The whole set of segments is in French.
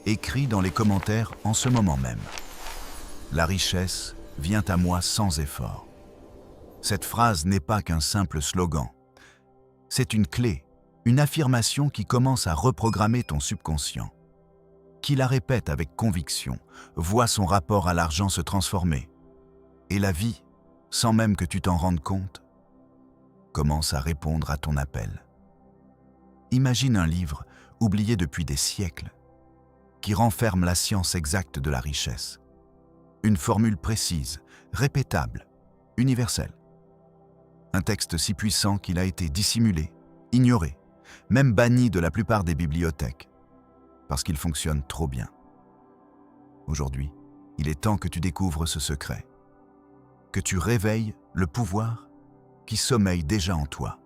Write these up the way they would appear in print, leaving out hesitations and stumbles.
écris dans les commentaires en ce moment même. La richesse vient à moi sans effort. Cette phrase n'est pas qu'un simple slogan. C'est une clé, une affirmation qui commence à reprogrammer ton subconscient. Qui la répète avec conviction, voit son rapport à l'argent se transformer. Et la vie, sans même que tu t'en rendes compte, commence à répondre à ton appel. Imagine un livre oublié depuis des siècles, qui renferme la science exacte de la richesse. Une formule précise, répétable, universelle. Un texte si puissant qu'il a été dissimulé, ignoré, même banni de la plupart des bibliothèques, parce qu'il fonctionne trop bien. Aujourd'hui, il est temps que tu découvres ce secret, que tu réveilles le pouvoir qui sommeille déjà en toi.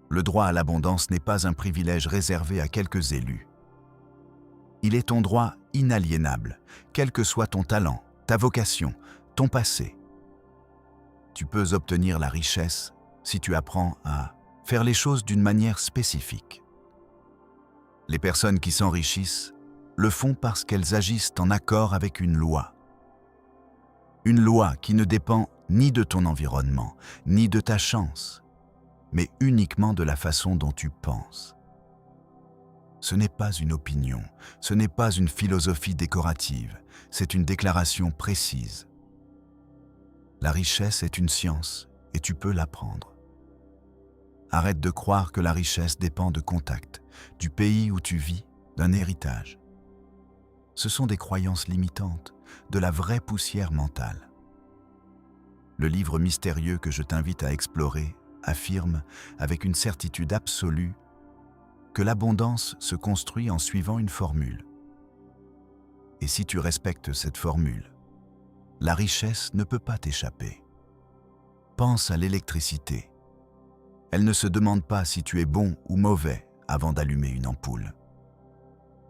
Le droit à l'abondance n'est pas un privilège réservé à quelques élus. Il est ton droit inaliénable, quel que soit ton talent, ta vocation, ton passé. Tu peux obtenir la richesse si tu apprends à faire les choses d'une manière spécifique. Les personnes qui s'enrichissent le font parce qu'elles agissent en accord avec une loi. Une loi qui ne dépend ni de ton environnement, ni de ta chance, mais uniquement de la façon dont tu penses. Ce n'est pas une opinion, ce n'est pas une philosophie décorative, c'est une déclaration précise. La richesse est une science et tu peux l'apprendre. Arrête de croire que la richesse dépend de contacts, du pays où tu vis, d'un héritage. Ce sont des croyances limitantes, de la vraie poussière mentale. Le livre mystérieux que je t'invite à explorer affirme avec une certitude absolue que l'abondance se construit en suivant une formule. Et si tu respectes cette formule, la richesse ne peut pas t'échapper. Pense à l'électricité. Elle ne se demande pas si tu es bon ou mauvais avant d'allumer une ampoule.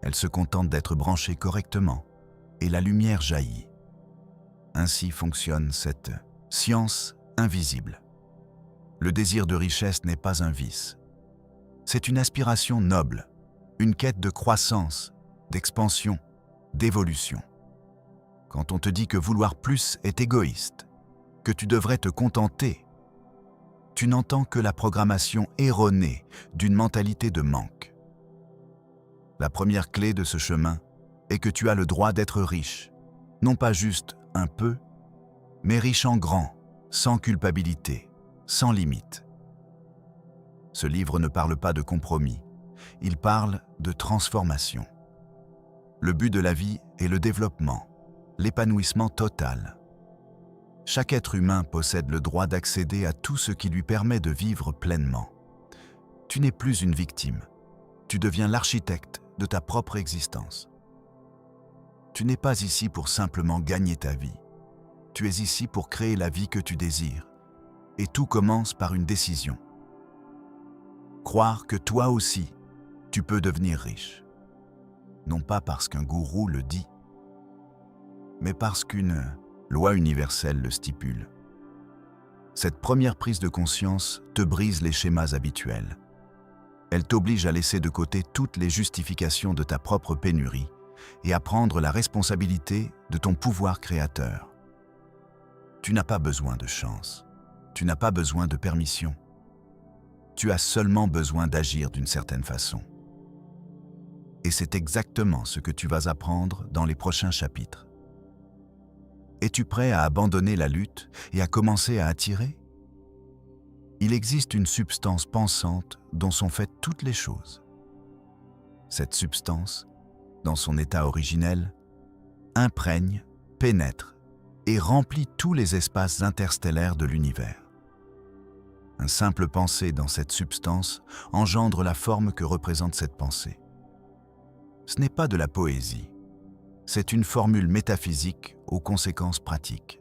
Elle se contente d'être branchée correctement et la lumière jaillit. Ainsi fonctionne cette science invisible. Le désir de richesse n'est pas un vice. C'est une aspiration noble, une quête de croissance, d'expansion, d'évolution. Quand on te dit que vouloir plus est égoïste, que tu devrais te contenter, tu n'entends que la programmation erronée d'une mentalité de manque. La première clé de ce chemin est que tu as le droit d'être riche, non pas juste un peu, mais riche en grand, sans culpabilité, sans limite. Ce livre ne parle pas de compromis, il parle de transformation. Le but de la vie est le développement, l'épanouissement total. Chaque être humain possède le droit d'accéder à tout ce qui lui permet de vivre pleinement. Tu n'es plus une victime, tu deviens l'architecte de ta propre existence. Tu n'es pas ici pour simplement gagner ta vie. Tu es ici pour créer la vie que tu désires. Et tout commence par une décision. Croire que toi aussi, tu peux devenir riche. Non pas parce qu'un gourou le dit, mais parce qu'une loi universelle le stipule. Cette première prise de conscience te brise les schémas habituels. Elle t'oblige à laisser de côté toutes les justifications de ta propre pénurie et à prendre la responsabilité de ton pouvoir créateur. Tu n'as pas besoin de chance, tu n'as pas besoin de permission. Tu as seulement besoin d'agir d'une certaine façon. Et c'est exactement ce que tu vas apprendre dans les prochains chapitres. Es-tu prêt à abandonner la lutte et à commencer à attirer? Il existe une substance pensante dont sont faites toutes les choses. Cette substance, dans son état originel, imprègne, pénètre et remplit tous les espaces interstellaires de l'univers. Un simple pensée dans cette substance engendre la forme que représente cette pensée. Ce n'est pas de la poésie, c'est une formule métaphysique aux conséquences pratiques.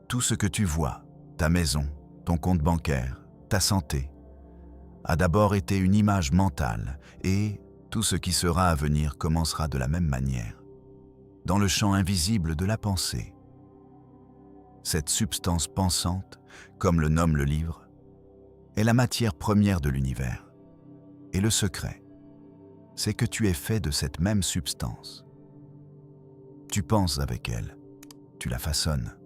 Tout ce que tu vois, ta maison, ton compte bancaire, ta santé, a d'abord été une image mentale et tout ce qui sera à venir commencera de la même manière, dans le champ invisible de la pensée. Cette substance pensante, comme le nomme le livre, est la matière première de l'univers et le secret. c'est que tu es fait de cette même substance. Tu penses avec elle, tu la façonnes,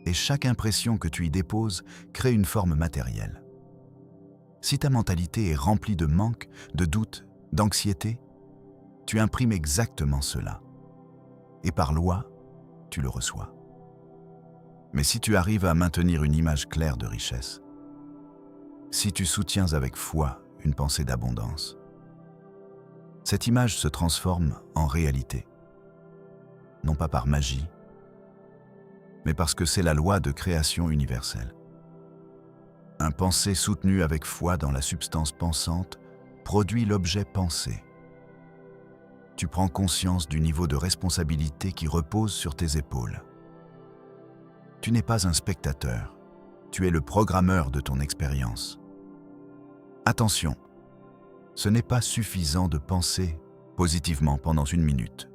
et chaque impression que tu y déposes crée une forme matérielle. Si ta mentalité est remplie de manque, de doute, d'anxiété, tu imprimes exactement cela. Et par loi, tu le reçois. Mais si tu arrives à maintenir une image claire de richesse, si tu soutiens avec foi une pensée d'abondance, cette image se transforme en réalité. Non pas par magie, mais parce que c'est la loi de création universelle. Un pensée soutenu avec foi dans la substance pensante produit l'objet pensé. Tu prends conscience du niveau de responsabilité qui repose sur tes épaules. Tu n'es pas un spectateur, tu es le programmeur de ton expérience. Attention, ce n'est pas suffisant de penser positivement pendant 1 minute.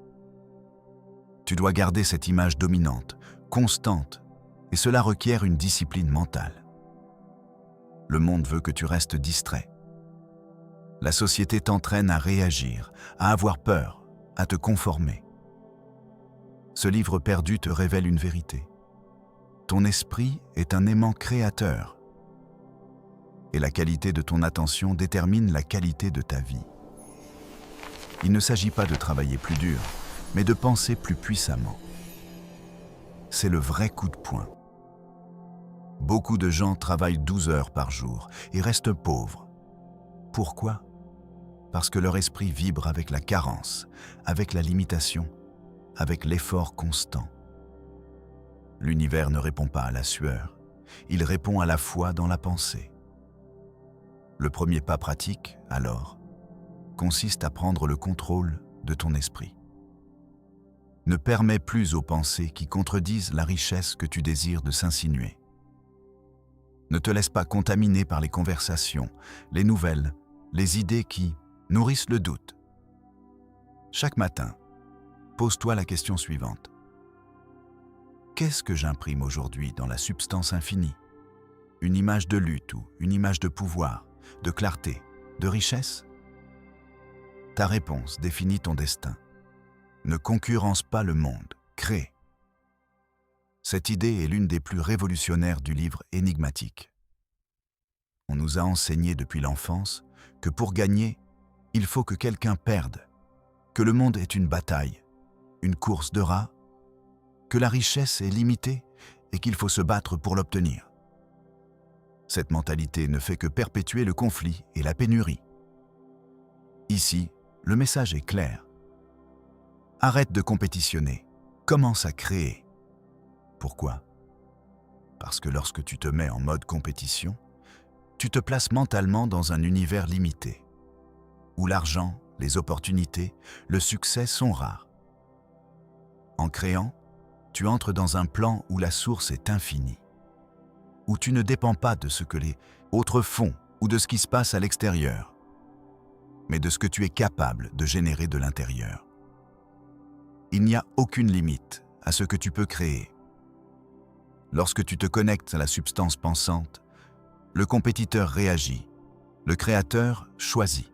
Tu dois garder cette image dominante, constante, et cela requiert une discipline mentale. Le monde veut que tu restes distrait. La société t'entraîne à réagir, à avoir peur, à te conformer. Ce livre perdu te révèle une vérité. Ton esprit est un aimant créateur. Et la qualité de ton attention détermine la qualité de ta vie. Il ne s'agit pas de travailler plus dur, mais de penser plus puissamment. C'est le vrai coup de poing. Beaucoup de gens travaillent 12 heures par jour et restent pauvres. Pourquoi ? Parce que leur esprit vibre avec la carence, avec la limitation, avec l'effort constant. L'univers ne répond pas à la sueur, il répond à la foi dans la pensée. Le premier pas pratique, alors, consiste à prendre le contrôle de ton esprit. Ne permets plus aux pensées qui contredisent la richesse que tu désires de s'insinuer. Ne te laisse pas contaminer par les conversations, les nouvelles, les idées qui nourrissent le doute. Chaque matin, pose-toi la question suivante. Qu'est-ce que j'imprime aujourd'hui dans la substance infinie ? Une image de lutte ou une image de pouvoir, de clarté, de richesse ? Ta réponse définit ton destin. Ne concurrence pas le monde, crée. Cette idée est l'une des plus révolutionnaires du livre énigmatique. On nous a enseigné depuis l'enfance que pour gagner, il faut que quelqu'un perde, que le monde est une bataille, une course de rats, que la richesse est limitée et qu'il faut se battre pour l'obtenir. Cette mentalité ne fait que perpétuer le conflit et la pénurie. Ici, le message est clair. Arrête de compétitionner, commence à créer. Pourquoi ? Parce que lorsque tu te mets en mode compétition, tu te places mentalement dans un univers limité, où l'argent, les opportunités, le succès sont rares. En créant, tu entres dans un plan où la source est infinie, où tu ne dépends pas de ce que les autres font ou de ce qui se passe à l'extérieur, mais de ce que tu es capable de générer de l'intérieur. Il n'y a aucune limite à ce que tu peux créer. Lorsque tu te connectes à la substance pensante, le compétiteur réagit, le créateur choisit.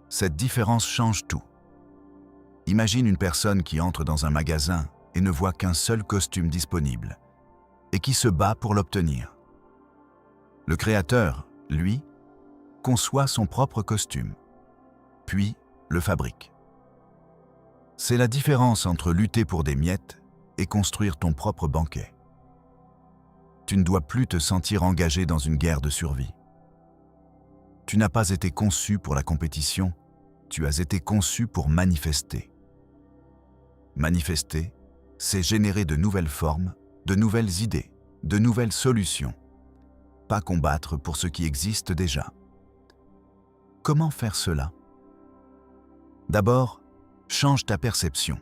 Cette différence change tout. Imagine une personne qui entre dans un magasin et ne voit qu'un seul costume disponible, et qui se bat pour l'obtenir. Le créateur, lui, conçoit son propre costume, puis le fabrique. C'est la différence entre lutter pour des miettes et construire ton propre banquet. Tu ne dois plus te sentir engagé dans une guerre de survie. Tu n'as pas été conçu pour la compétition, tu as été conçu pour manifester. Manifester, c'est générer de nouvelles formes, de nouvelles idées, de nouvelles solutions. Pas combattre pour ce qui existe déjà. Comment faire cela ? D'abord, change ta perception.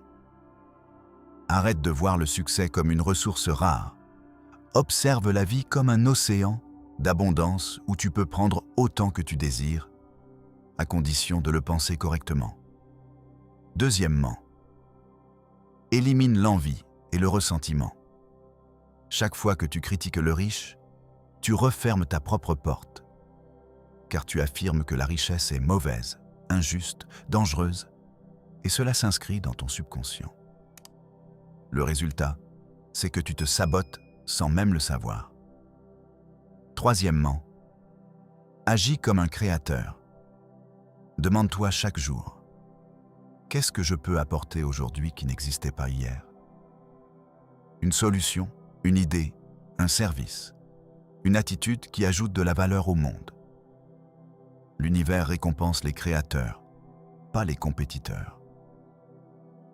Arrête de voir le succès comme une ressource rare. Observe la vie comme un océan d'abondance où tu peux prendre autant que tu désires, à condition de le penser correctement. Deuxièmement, élimine l'envie et le ressentiment. Chaque fois que tu critiques le riche, tu refermes ta propre porte, car tu affirmes que la richesse est mauvaise injuste, dangereuse, et cela s'inscrit dans ton subconscient. Le résultat, c'est que tu te sabotes sans même le savoir. Troisièmement, agis comme un créateur. Demande-toi chaque jour, qu'est-ce que je peux apporter aujourd'hui qui n'existait pas hier? Une solution, une idée, un service, une attitude qui ajoute de la valeur au monde. L'univers récompense les créateurs, pas les compétiteurs.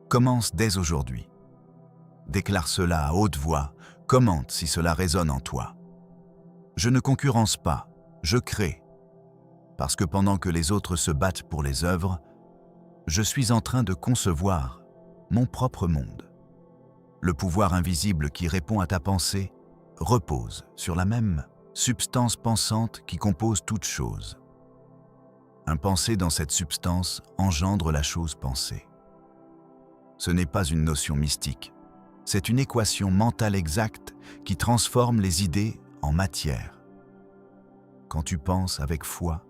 Commence dès aujourd'hui. Déclare cela à haute voix, commente si cela résonne en toi. Je ne concurrence pas, je crée. Parce que pendant que les autres se battent pour les œuvres, je suis en train de concevoir mon propre monde. Le pouvoir invisible qui répond à ta pensée repose sur la même substance pensante qui compose toute chose. Un pensée dans cette substance engendre la chose pensée. Ce n'est pas une notion mystique, c'est une équation mentale exacte qui transforme les idées en matière. Quand tu penses avec foi,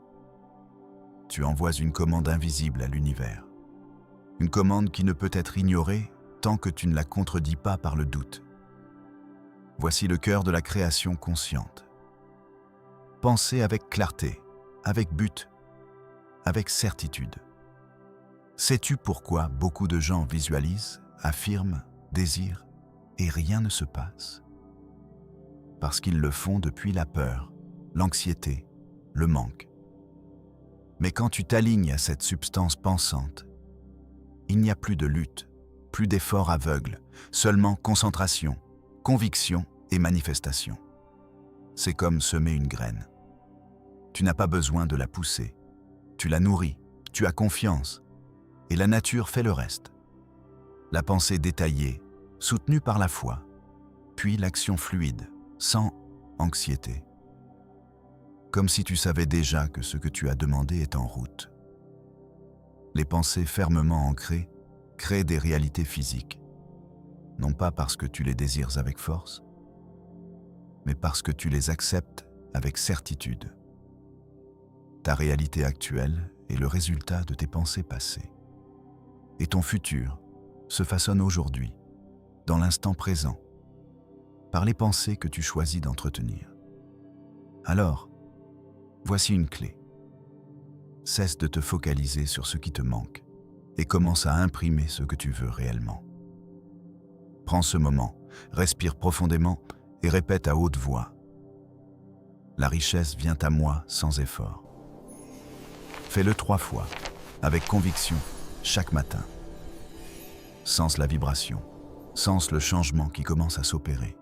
tu envoies une commande invisible à l'univers. Une commande qui ne peut être ignorée tant que tu ne la contredis pas par le doute. Voici le cœur de la création consciente. Pensez avec clarté, avec but, avec certitude. Sais-tu pourquoi beaucoup de gens visualisent, affirment, désirent et rien ne se passe? Parce qu'ils le font depuis la peur, l'anxiété, le manque. Mais quand tu t'alignes à cette substance pensante, il n'y a plus de lutte, plus d'efforts aveugles, seulement concentration, conviction et manifestation. C'est comme semer une graine. Tu n'as pas besoin de la pousser. Tu la nourris, tu as confiance, et la nature fait le reste. La pensée détaillée, soutenue par la foi, puis l'action fluide, sans anxiété. Comme si tu savais déjà que ce que tu as demandé est en route. Les pensées fermement ancrées créent des réalités physiques, non pas parce que tu les désires avec force, mais parce que tu les acceptes avec certitude. Ta réalité actuelle est le résultat de tes pensées passées. Et ton futur se façonne aujourd'hui, dans l'instant présent, par les pensées que tu choisis d'entretenir. Alors, voici une clé. Cesse de te focaliser sur ce qui te manque et commence à imprimer ce que tu veux réellement. Prends ce moment, respire profondément et répète à haute voix. La richesse vient à moi sans effort. Fais-le 3 fois, avec conviction, chaque matin. Sens la vibration, sens le changement qui commence à s'opérer.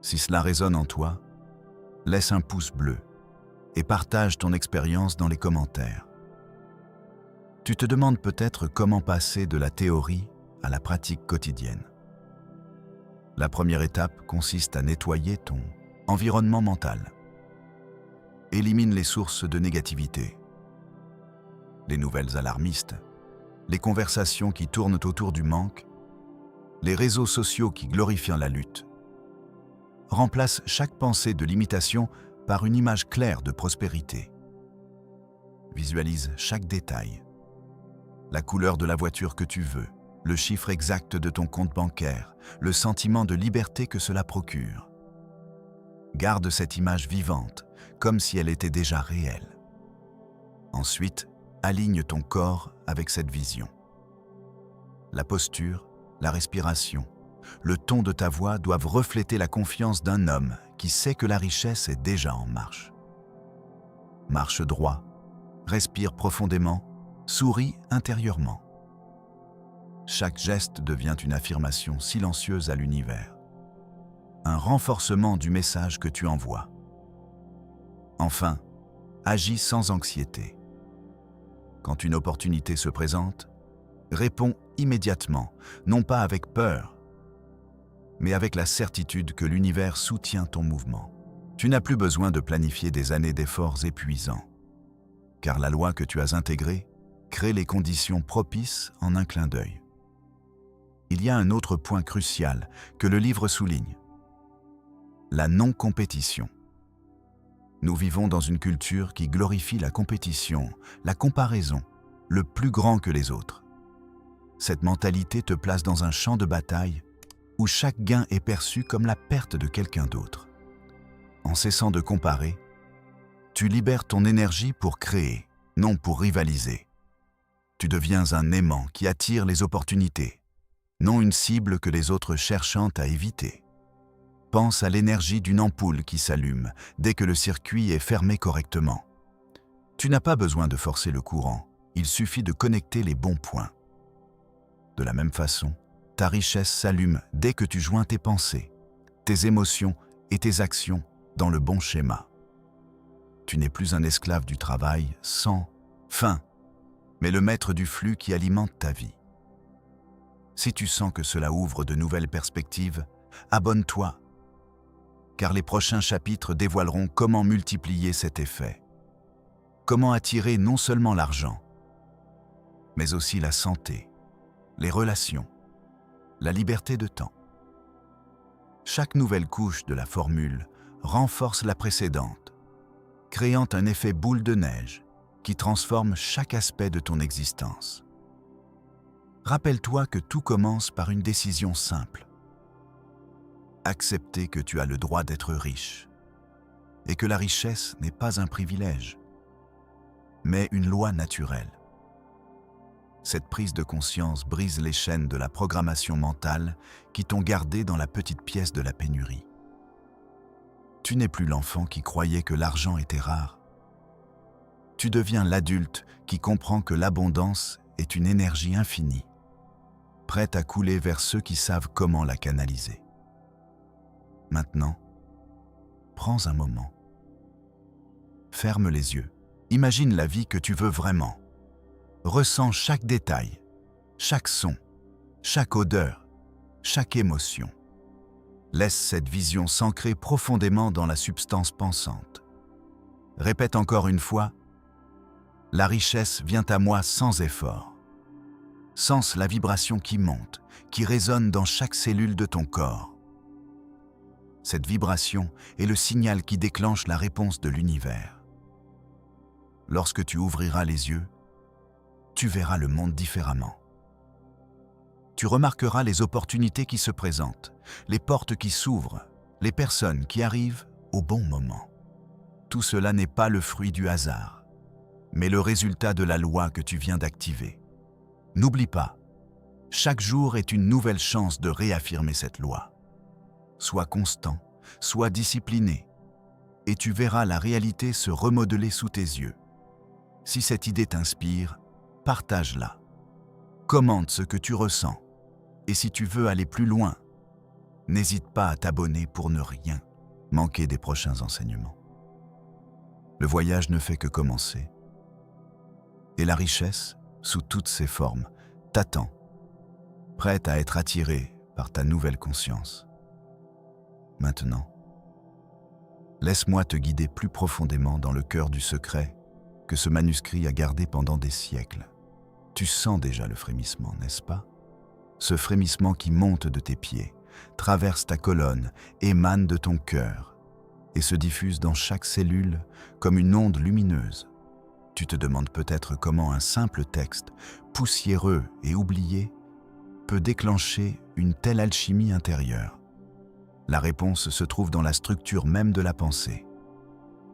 Si cela résonne en toi, laisse un pouce bleu et partage ton expérience dans les commentaires. Tu te demandes peut-être comment passer de la théorie à la pratique quotidienne. La première étape consiste à nettoyer ton environnement mental. Élimine les sources de négativité, les nouvelles alarmistes, les conversations qui tournent autour du manque, les réseaux sociaux qui glorifient la lutte. Remplace chaque pensée de limitation par une image claire de prospérité. Visualise chaque détail. La couleur de la voiture que tu veux, le chiffre exact de ton compte bancaire, le sentiment de liberté que cela procure. Garde cette image vivante, comme si elle était déjà réelle. Ensuite, aligne ton corps avec cette vision. La posture, la respiration, le ton de ta voix doivent refléter la confiance d'un homme qui sait que la richesse est déjà en marche. Marche droit, respire profondément, souris intérieurement. Chaque geste devient une affirmation silencieuse à l'univers, un renforcement du message que tu envoies. Enfin, agis sans anxiété. Quand une opportunité se présente, réponds immédiatement, non pas avec peur, mais avec la certitude que l'univers soutient ton mouvement. Tu n'as plus besoin de planifier des années d'efforts épuisants, car la loi que tu as intégrée crée les conditions propices en un clin d'œil. Il y a un autre point crucial que le livre souligne, la non-compétition. Nous vivons dans une culture qui glorifie la compétition, la comparaison, le plus grand que les autres. Cette mentalité te place dans un champ de bataille où chaque gain est perçu comme la perte de quelqu'un d'autre. En cessant de comparer, tu libères ton énergie pour créer, non pour rivaliser. Tu deviens un aimant qui attire les opportunités, non une cible que les autres cherchent à éviter. Pense à l'énergie d'une ampoule qui s'allume dès que le circuit est fermé correctement. Tu n'as pas besoin de forcer le courant, il suffit de connecter les bons points. De la même façon, ta richesse s'allume dès que tu joins tes pensées, tes émotions et tes actions dans le bon schéma. Tu n'es plus un esclave du travail sans fin, mais le maître du flux qui alimente ta vie. Si tu sens que cela ouvre de nouvelles perspectives, abonne-toi, car les prochains chapitres dévoileront comment multiplier cet effet. Comment attirer non seulement l'argent, mais aussi la santé, les relations, la liberté de temps. Chaque nouvelle couche de la formule renforce la précédente, créant un effet boule de neige qui transforme chaque aspect de ton existence. Rappelle-toi que tout commence par une décision simple. Accepter que tu as le droit d'être riche et que la richesse n'est pas un privilège, mais une loi naturelle. Cette prise de conscience brise les chaînes de la programmation mentale qui t'ont gardé dans la petite pièce de la pénurie. Tu n'es plus l'enfant qui croyait que l'argent était rare. Tu deviens l'adulte qui comprend que l'abondance est une énergie infinie, prête à couler vers ceux qui savent comment la canaliser. Maintenant, prends un moment. Ferme les yeux. Imagine la vie que tu veux vraiment. Ressens chaque détail, chaque son, chaque odeur, chaque émotion. Laisse cette vision s'ancrer profondément dans la substance pensante. Répète encore une fois, « La richesse vient à moi sans effort ». Sens la vibration qui monte, qui résonne dans chaque cellule de ton corps. Cette vibration est le signal qui déclenche la réponse de l'univers. Lorsque tu ouvriras les yeux, tu verras le monde différemment. Tu remarqueras les opportunités qui se présentent, les portes qui s'ouvrent, les personnes qui arrivent au bon moment. Tout cela n'est pas le fruit du hasard, mais le résultat de la loi que tu viens d'activer. N'oublie pas, chaque jour est une nouvelle chance de réaffirmer cette loi. Sois constant, sois discipliné, et tu verras la réalité se remodeler sous tes yeux. Si cette idée t'inspire, partage-la. Commente ce que tu ressens. Et si tu veux aller plus loin, n'hésite pas à t'abonner pour ne rien manquer des prochains enseignements. Le voyage ne fait que commencer. Et la richesse, sous toutes ses formes, t'attend, prête à être attirée par ta nouvelle conscience. Maintenant, laisse-moi te guider plus profondément dans le cœur du secret que ce manuscrit a gardé pendant des siècles. Tu sens déjà le frémissement, n'est-ce pas? Ce frémissement qui monte de tes pieds, traverse ta colonne, émane de ton cœur et se diffuse dans chaque cellule comme une onde lumineuse. Tu te demandes peut-être comment un simple texte, poussiéreux et oublié, peut déclencher une telle alchimie intérieure. La réponse se trouve dans la structure même de la pensée,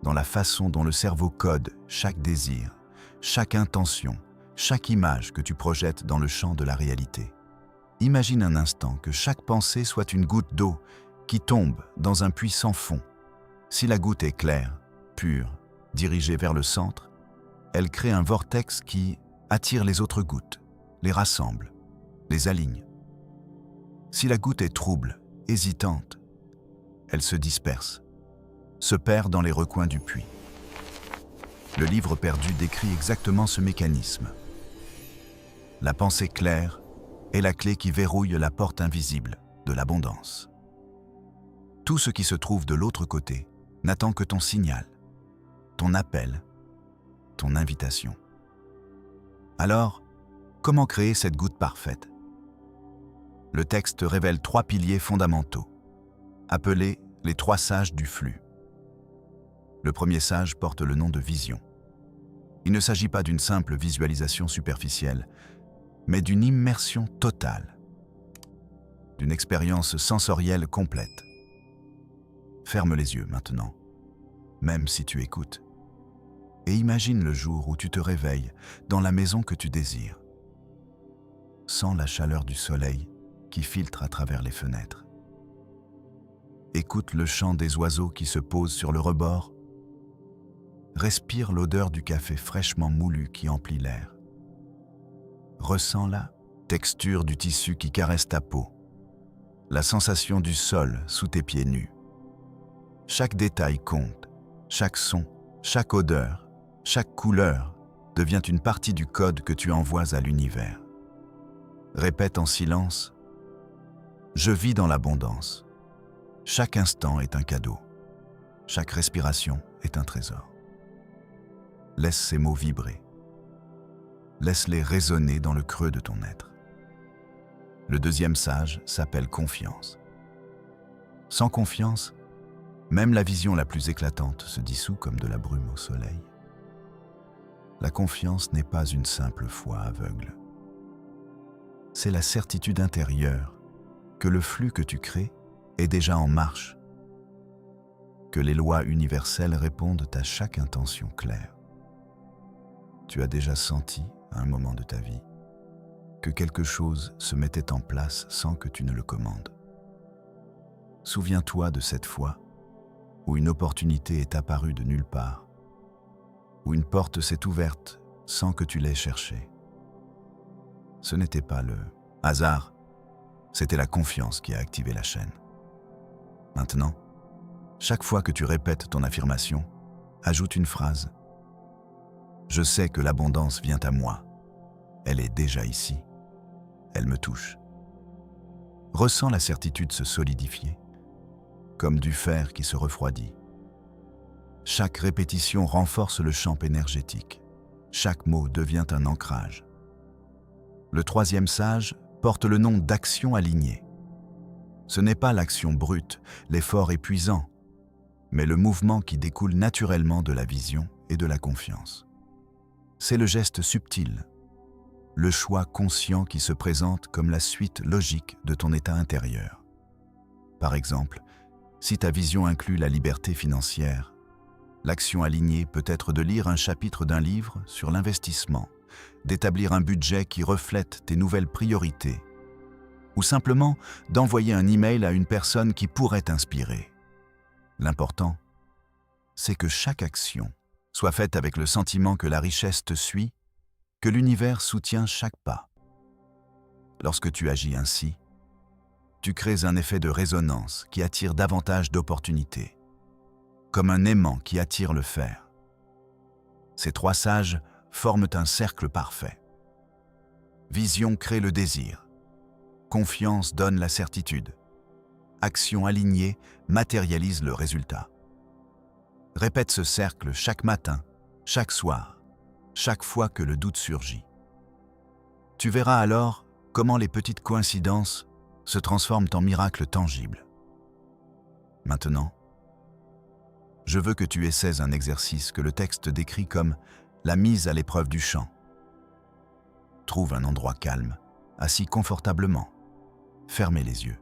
dans la façon dont le cerveau code chaque désir, chaque intention, chaque image que tu projettes dans le champ de la réalité. Imagine un instant que chaque pensée soit une goutte d'eau qui tombe dans un puits sans fond. Si la goutte est claire, pure, dirigée vers le centre, elle crée un vortex qui attire les autres gouttes, les rassemble, les aligne. Si la goutte est trouble, hésitante, elle se disperse, se perd dans les recoins du puits. Le livre perdu décrit exactement ce mécanisme. La pensée claire est la clé qui verrouille la porte invisible de l'abondance. Tout ce qui se trouve de l'autre côté n'attend que ton signal, ton appel, ton invitation. Alors, comment créer cette goutte parfaite? Le texte révèle 3 piliers fondamentaux, appelés les 3 sages du flux. Le premier sage porte le nom de vision. Il ne s'agit pas d'une simple visualisation superficielle, mais d'une immersion totale, d'une expérience sensorielle complète. Ferme les yeux maintenant, même si tu écoutes, et imagine le jour où tu te réveilles dans la maison que tu désires. Sens la chaleur du soleil qui filtre à travers les fenêtres. Écoute le chant des oiseaux qui se posent sur le rebord. Respire l'odeur du café fraîchement moulu qui emplit l'air. Ressens la texture du tissu qui caresse ta peau, la sensation du sol sous tes pieds nus. Chaque détail compte, chaque son, chaque odeur, chaque couleur devient une partie du code que tu envoies à l'univers. Répète en silence « Je vis dans l'abondance ». Chaque instant est un cadeau. Chaque respiration est un trésor. Laisse ces mots vibrer. Laisse-les résonner dans le creux de ton être. Le deuxième sage s'appelle confiance. Sans confiance, même la vision la plus éclatante se dissout comme de la brume au soleil. La confiance n'est pas une simple foi aveugle. C'est la certitude intérieure que le flux que tu crées est déjà en marche, que les lois universelles répondent à chaque intention claire. Tu as déjà senti, à un moment de ta vie, que quelque chose se mettait en place sans que tu ne le commandes. Souviens-toi de cette fois où une opportunité est apparue de nulle part, où une porte s'est ouverte sans que tu l'aies cherchée. Ce n'était pas le hasard, c'était la confiance qui a activé la chaîne. Maintenant, chaque fois que tu répètes ton affirmation, ajoute une phrase. Je sais que l'abondance vient à moi. Elle est déjà ici. Elle me touche. Ressens la certitude se solidifier, comme du fer qui se refroidit. Chaque répétition renforce le champ énergétique. Chaque mot devient un ancrage. Le troisième sage porte le nom d'action alignée. Ce n'est pas l'action brute, l'effort épuisant, mais le mouvement qui découle naturellement de la vision et de la confiance. C'est le geste subtil, le choix conscient qui se présente comme la suite logique de ton état intérieur. Par exemple, si ta vision inclut la liberté financière, l'action alignée peut être de lire un chapitre d'un livre sur l'investissement, d'établir un budget qui reflète tes nouvelles priorités, ou simplement d'envoyer un email à une personne qui pourrait t'inspirer. L'important, c'est que chaque action soit faite avec le sentiment que la richesse te suit, que l'univers soutient chaque pas. Lorsque tu agis ainsi, tu crées un effet de résonance qui attire davantage d'opportunités, comme un aimant qui attire le fer. Ces trois sages forment un cercle parfait. Vision crée le désir. Confiance donne la certitude. Action alignée matérialise le résultat. Répète ce cercle chaque matin, chaque soir, chaque fois que le doute surgit. Tu verras alors comment les petites coïncidences se transforment en miracles tangibles. Maintenant, je veux que tu essaies un exercice que le texte décrit comme la mise à l'épreuve du chant. Trouve un endroit calme, assis confortablement. Fermez les yeux.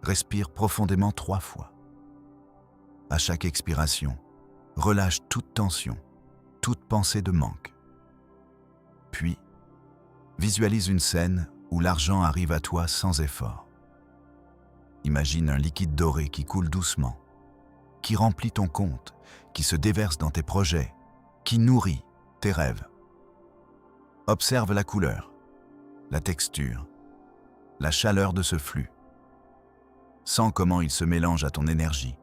Respire profondément 3 fois. À chaque expiration, relâche toute tension, toute pensée de manque. Puis, visualise une scène où l'argent arrive à toi sans effort. Imagine un liquide doré qui coule doucement, qui remplit ton compte, qui se déverse dans tes projets, qui nourrit tes rêves. Observe la couleur, la texture, la chaleur de ce flux. Sens comment il se mélange à ton énergie,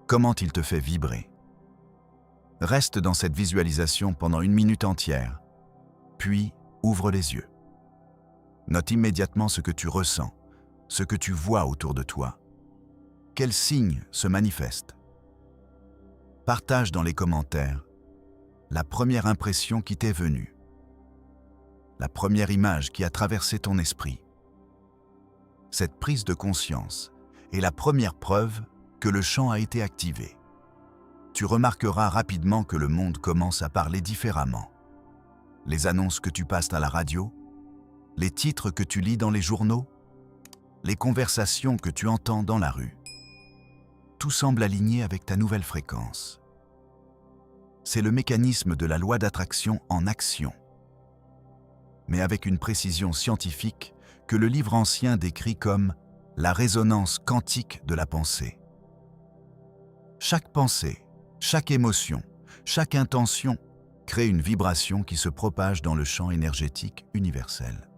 comment il te fait vibrer. Reste dans cette visualisation pendant 1 minute entière, puis ouvre les yeux. Note immédiatement ce que tu ressens, ce que tu vois autour de toi. Quels signes se manifestent? Partage dans les commentaires la première impression qui t'est venue, la première image qui a traversé ton esprit. Cette prise de conscience est la première preuve que le champ a été activé. tu remarqueras rapidement que le monde commence à parler différemment. Les annonces que tu passes à la radio, les titres que tu lis dans les journaux, les conversations que tu entends dans la rue, tout semble aligné avec ta nouvelle fréquence. C'est le mécanisme de la loi d'attraction en action, mais avec une précision scientifique que le livre ancien décrit comme la résonance quantique de la pensée. Chaque pensée, chaque émotion, chaque intention crée une vibration qui se propage dans le champ énergétique universel.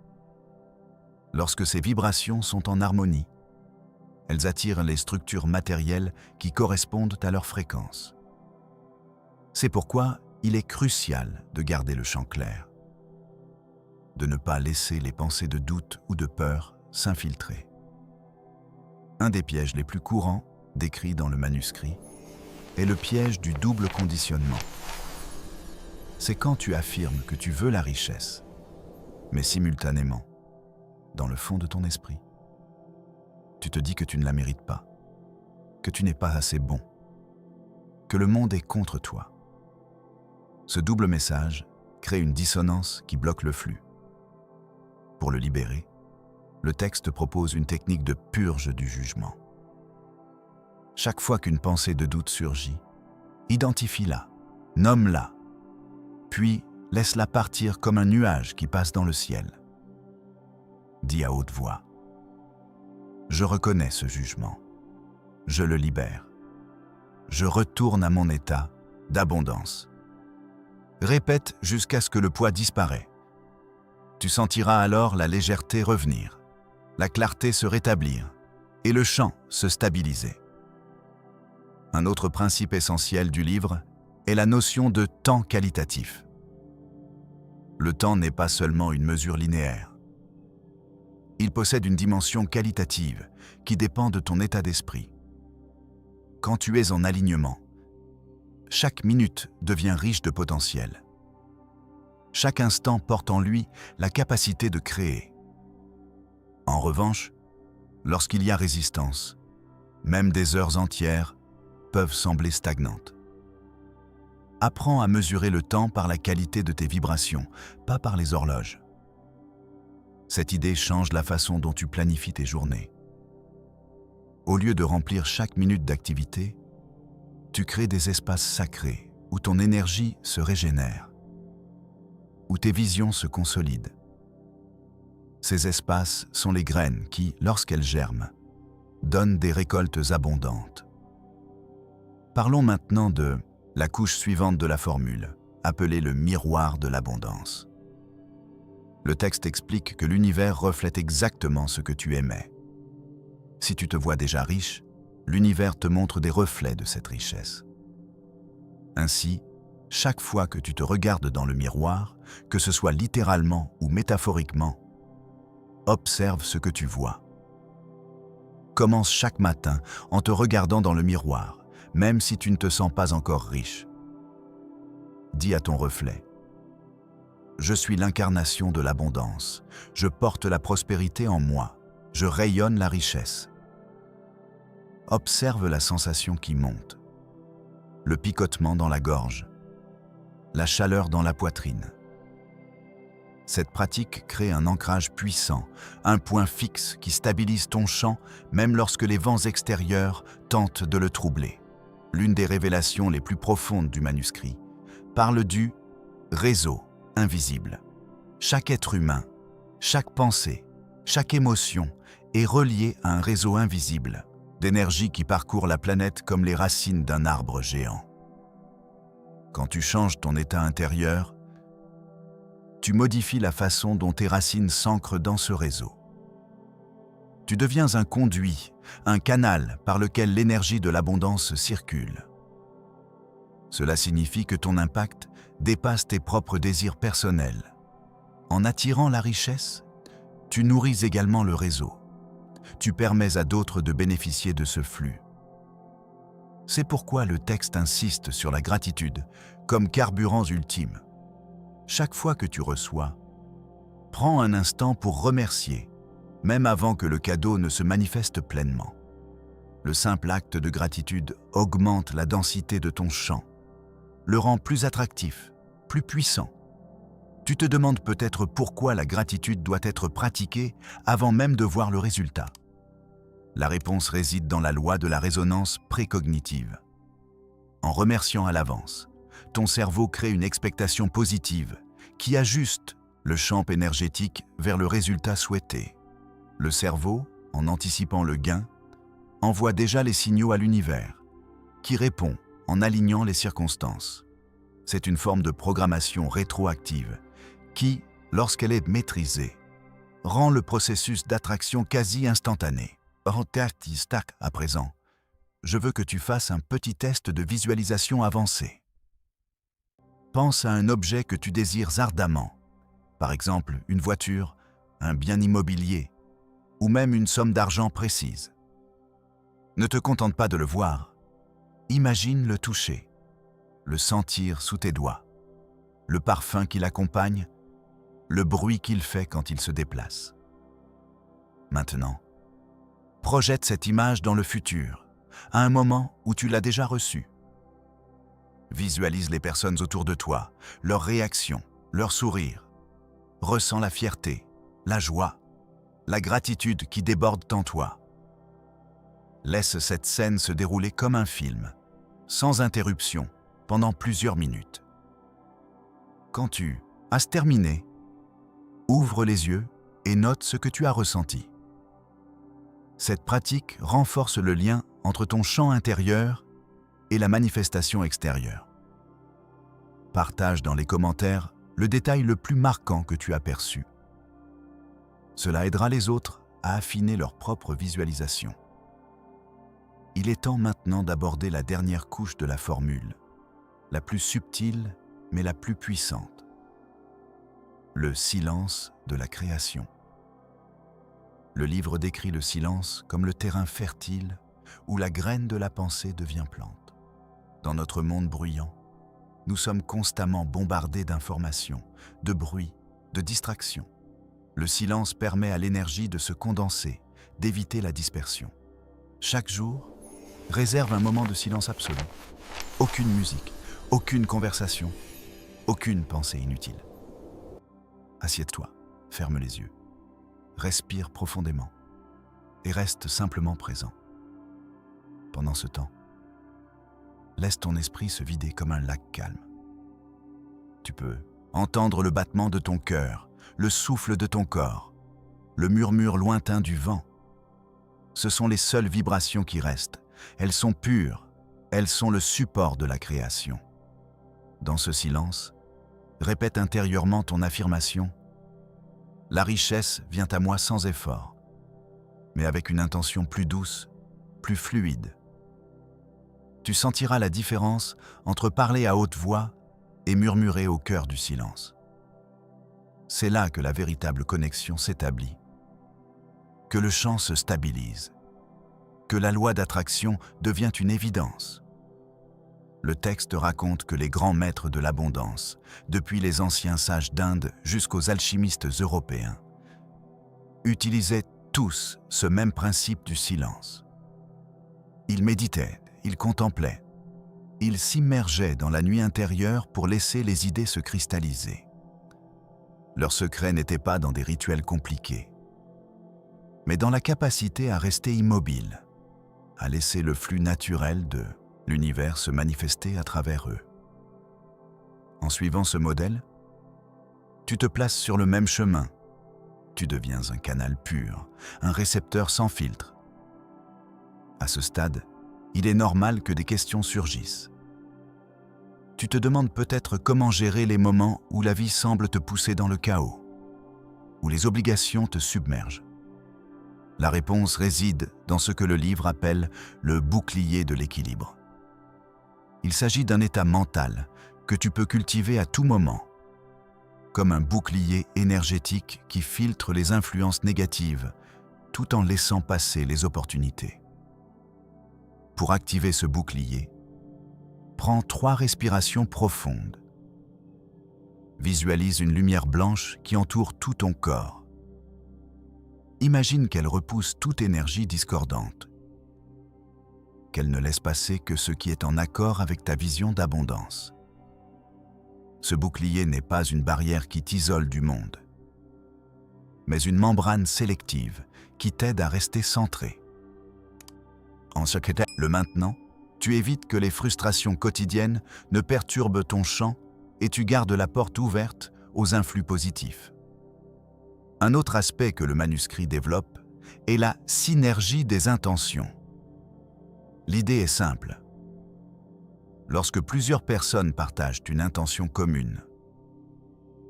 Lorsque ces vibrations sont en harmonie, elles attirent les structures matérielles qui correspondent à leur fréquence. C'est pourquoi il est crucial de garder le champ clair, de ne pas laisser les pensées de doute ou de peur s'infiltrer. Un des pièges les plus courants, décrits dans le manuscrit, est le piège du double conditionnement. C'est quand tu affirmes que tu veux la richesse, mais simultanément, dans le fond de ton esprit, tu te dis que tu ne la mérites pas, que tu n'es pas assez bon, que le monde est contre toi. Ce double message crée une dissonance qui bloque le flux. Pour le libérer, le texte propose une technique de purge du jugement. Chaque fois qu'une pensée de doute surgit, identifie-la, nomme-la, puis laisse-la partir comme un nuage qui passe dans le ciel. Dis à haute voix: je reconnais ce jugement, je le libère, je retourne à mon état d'abondance. Répète jusqu'à ce que le poids disparaît. Tu sentiras alors la légèreté revenir, la clarté se rétablir et le champ se stabiliser. Un autre principe essentiel du livre est la notion de temps qualitatif. Le temps n'est pas seulement une mesure linéaire. Il possède une dimension qualitative qui dépend de ton état d'esprit. Quand tu es en alignement, chaque minute devient riche de potentiel. Chaque instant porte en lui la capacité de créer. En revanche, lorsqu'il y a résistance, même des heures entières peuvent sembler stagnantes. Apprends à mesurer le temps par la qualité de tes vibrations, pas par les horloges. Cette idée change la façon dont tu planifies tes journées. Au lieu de remplir chaque minute d'activité, tu crées des espaces sacrés où ton énergie se régénère, où tes visions se consolident. Ces espaces sont les graines qui, lorsqu'elles germent, donnent des récoltes abondantes. Parlons maintenant de la couche suivante de la formule, appelée le miroir de l'abondance. Le texte explique que l'univers reflète exactement ce que tu émets. Si tu te vois déjà riche, l'univers te montre des reflets de cette richesse. Ainsi, chaque fois que tu te regardes dans le miroir, que ce soit littéralement ou métaphoriquement, observe ce que tu vois. Commence chaque matin en te regardant dans le miroir, même si tu ne te sens pas encore riche. Dis à ton reflet: je suis l'incarnation de l'abondance, je porte la prospérité en moi, je rayonne la richesse. Observe la sensation qui monte, le picotement dans la gorge, la chaleur dans la poitrine. Cette pratique crée un ancrage puissant, un point fixe qui stabilise ton champ même lorsque les vents extérieurs tentent de le troubler. L'une des révélations les plus profondes du manuscrit parle du réseau invisible. Chaque être humain, chaque pensée, chaque émotion est relié à un réseau invisible d'énergie qui parcourt la planète comme les racines d'un arbre géant. Quand tu changes ton état intérieur, tu modifies la façon dont tes racines s'ancrent dans ce réseau. Tu deviens un conduit, un canal par lequel l'énergie de l'abondance circule. Cela signifie que ton impact dépasse tes propres désirs personnels. En attirant la richesse, tu nourris également le réseau. Tu permets à d'autres de bénéficier de ce flux. C'est pourquoi le texte insiste sur la gratitude comme carburant ultime. Chaque fois que tu reçois, prends un instant pour remercier, même avant que le cadeau ne se manifeste pleinement. Le simple acte de gratitude augmente la densité de ton champ, le rend plus attractif, plus puissant. Tu te demandes peut-être pourquoi la gratitude doit être pratiquée avant même de voir le résultat. La réponse réside dans la loi de la résonance précognitive. En remerciant à l'avance, ton cerveau crée une expectation positive qui ajuste le champ énergétique vers le résultat souhaité. Le cerveau, en anticipant le gain, envoie déjà les signaux à l'univers, qui répond en alignant les circonstances. C'est une forme de programmation rétroactive qui, lorsqu'elle est maîtrisée, rend le processus d'attraction quasi instantané. À présent, je veux que tu fasses un petit test de visualisation avancée. Pense à un objet que tu désires ardemment, par exemple une voiture, un bien immobilier, ou même une somme d'argent précise. Ne te contente pas de le voir, imagine le toucher, le sentir sous tes doigts, le parfum qui l'accompagne, le bruit qu'il fait quand il se déplace. Maintenant, projette cette image dans le futur, à un moment où tu l'as déjà reçue. Visualise les personnes autour de toi, leurs réactions, leurs sourires. Ressens la fierté, la joie, la gratitude qui déborde en toi. Laisse cette scène se dérouler comme un film, sans interruption, pendant plusieurs minutes. Quand tu as terminé, ouvre les yeux et note ce que tu as ressenti. Cette pratique renforce le lien entre ton champ intérieur et la manifestation extérieure. Partage dans les commentaires le détail le plus marquant que tu as perçu. Cela aidera les autres à affiner leur propre visualisation. Il est temps maintenant d'aborder la dernière couche de la formule, la plus subtile mais la plus puissante. Le silence de la création. Le livre décrit le silence comme le terrain fertile où la graine de la pensée devient plante. Dans notre monde bruyant, nous sommes constamment bombardés d'informations, de bruits, de distractions. Le silence permet à l'énergie de se condenser, d'éviter la dispersion. Chaque jour, réserve un moment de silence absolu. Aucune musique, aucune conversation, aucune pensée inutile. Assieds-toi, ferme les yeux, respire profondément et reste simplement présent. Pendant ce temps, laisse ton esprit se vider comme un lac calme. Tu peux entendre le battement de ton cœur, le souffle de ton corps, le murmure lointain du vent. Ce sont les seules vibrations qui restent. Elles sont pures, elles sont le support de la création. Dans ce silence, répète intérieurement ton affirmation « La richesse vient à moi sans effort », mais avec une intention plus douce, plus fluide. Tu sentiras la différence entre parler à haute voix et murmurer au cœur du silence. C'est là que la véritable connexion s'établit, que le chant se stabilise, que la loi d'attraction devient une évidence. Le texte raconte que les grands maîtres de l'abondance, depuis les anciens sages d'Inde jusqu'aux alchimistes européens, utilisaient tous ce même principe du silence. Ils méditaient, ils contemplaient, ils s'immergeaient dans la nuit intérieure pour laisser les idées se cristalliser. Leur secret n'était pas dans des rituels compliqués, mais dans la capacité à rester immobile, à laisser le flux naturel de l'univers se manifester à travers eux. En suivant ce modèle, tu te places sur le même chemin. Tu deviens un canal pur, un récepteur sans filtre. À ce stade, il est normal que des questions surgissent. Tu te demandes peut-être comment gérer les moments où la vie semble te pousser dans le chaos, où les obligations te submergent. La réponse réside dans ce que le livre appelle le bouclier de l'équilibre. Il s'agit d'un état mental que tu peux cultiver à tout moment, comme un bouclier énergétique qui filtre les influences négatives tout en laissant passer les opportunités. Pour activer ce bouclier, prends 3 respirations profondes. Visualise une lumière blanche qui entoure tout ton corps. Imagine qu'elle repousse toute énergie discordante. qu'elle ne laisse passer que ce qui est en accord avec ta vision d'abondance. Ce bouclier n'est pas une barrière qui t'isole du monde, mais une membrane sélective qui t'aide à rester centré. En ce qui est le maintenant, tu évites que les frustrations quotidiennes ne perturbent ton champ et tu gardes la porte ouverte aux influx positifs. Un autre aspect que le manuscrit développe est la synergie des intentions. L'idée est simple. Lorsque plusieurs personnes partagent une intention commune,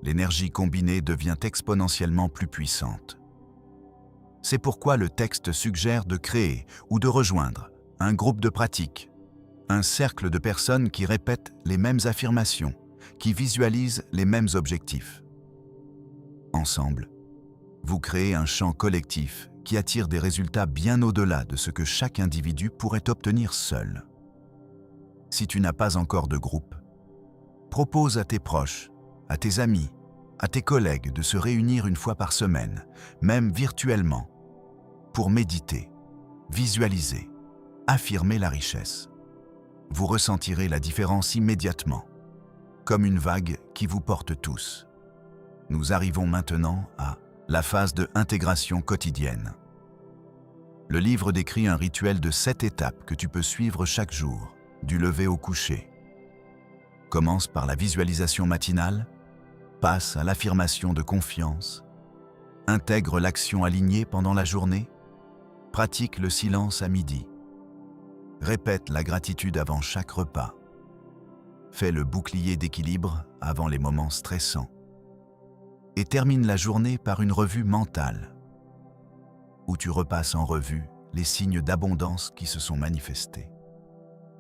l'énergie combinée devient exponentiellement plus puissante. C'est pourquoi le texte suggère de créer ou de rejoindre un groupe de pratique, un cercle de personnes qui répètent les mêmes affirmations, qui visualisent les mêmes objectifs. Ensemble, vous créez un champ collectif qui attire des résultats bien au-delà de ce que chaque individu pourrait obtenir seul. Si tu n'as pas encore de groupe, propose à tes proches, à tes amis, à tes collègues de se réunir une fois par semaine, même virtuellement, pour méditer, visualiser, affirmer la richesse. Vous ressentirez la différence immédiatement, comme une vague qui vous porte tous. Nous arrivons maintenant à la phase de intégration quotidienne. Le livre décrit un rituel de 7 étapes que tu peux suivre chaque jour, du lever au coucher. Commence par la visualisation matinale, passe à l'affirmation de confiance, intègre l'action alignée pendant la journée, pratique le silence à midi, répète la gratitude avant chaque repas, fais le bouclier d'équilibre avant les moments stressants et termine la journée par une revue mentale où tu repasses en revue les signes d'abondance qui se sont manifestés.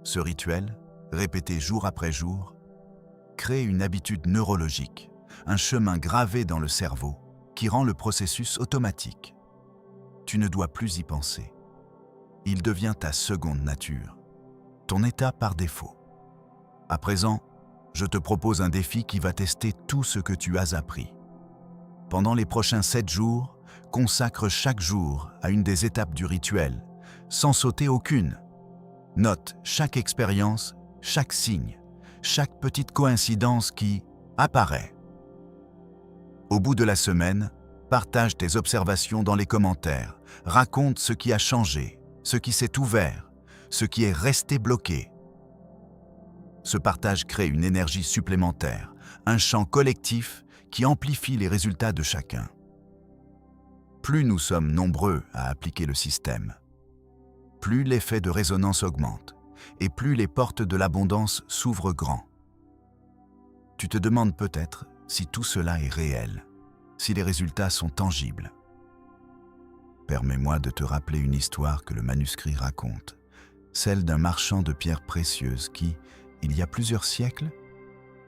Ce rituel, répété jour après jour, crée une habitude neurologique, un chemin gravé dans le cerveau qui rend le processus automatique. Tu ne dois plus y penser. Il devient ta seconde nature, ton état par défaut. À présent, je te propose un défi qui va tester tout ce que tu as appris. Pendant les prochains 7 jours, consacre chaque jour à une des étapes du rituel, sans sauter aucune. Note chaque expérience, chaque signe, chaque petite coïncidence qui apparaît. Au bout de la semaine, partage tes observations dans les commentaires, raconte ce qui a changé, ce qui s'est ouvert, ce qui est resté bloqué. Ce partage crée une énergie supplémentaire, un champ collectif qui amplifie les résultats de chacun. Plus nous sommes nombreux à appliquer le système, plus l'effet de résonance augmente et plus les portes de l'abondance s'ouvrent grand. Tu te demandes peut-être si tout cela est réel, si les résultats sont tangibles. Permets-moi de te rappeler une histoire que le manuscrit raconte, celle d'un marchand de pierres précieuses qui, il y a plusieurs siècles,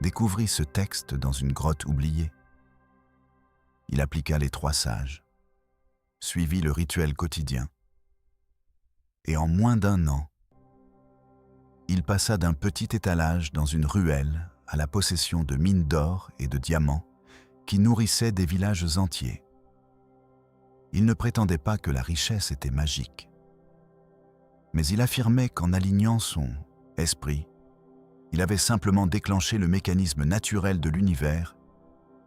découvrit ce texte dans une grotte oubliée. Il appliqua les 3 sages, suivit le rituel quotidien, et en moins d'1 an, il passa d'un petit étalage dans une ruelle à la possession de mines d'or et de diamants qui nourrissaient des villages entiers. Il ne prétendait pas que la richesse était magique, mais il affirmait qu'en alignant son esprit, il avait simplement déclenché le mécanisme naturel de l'univers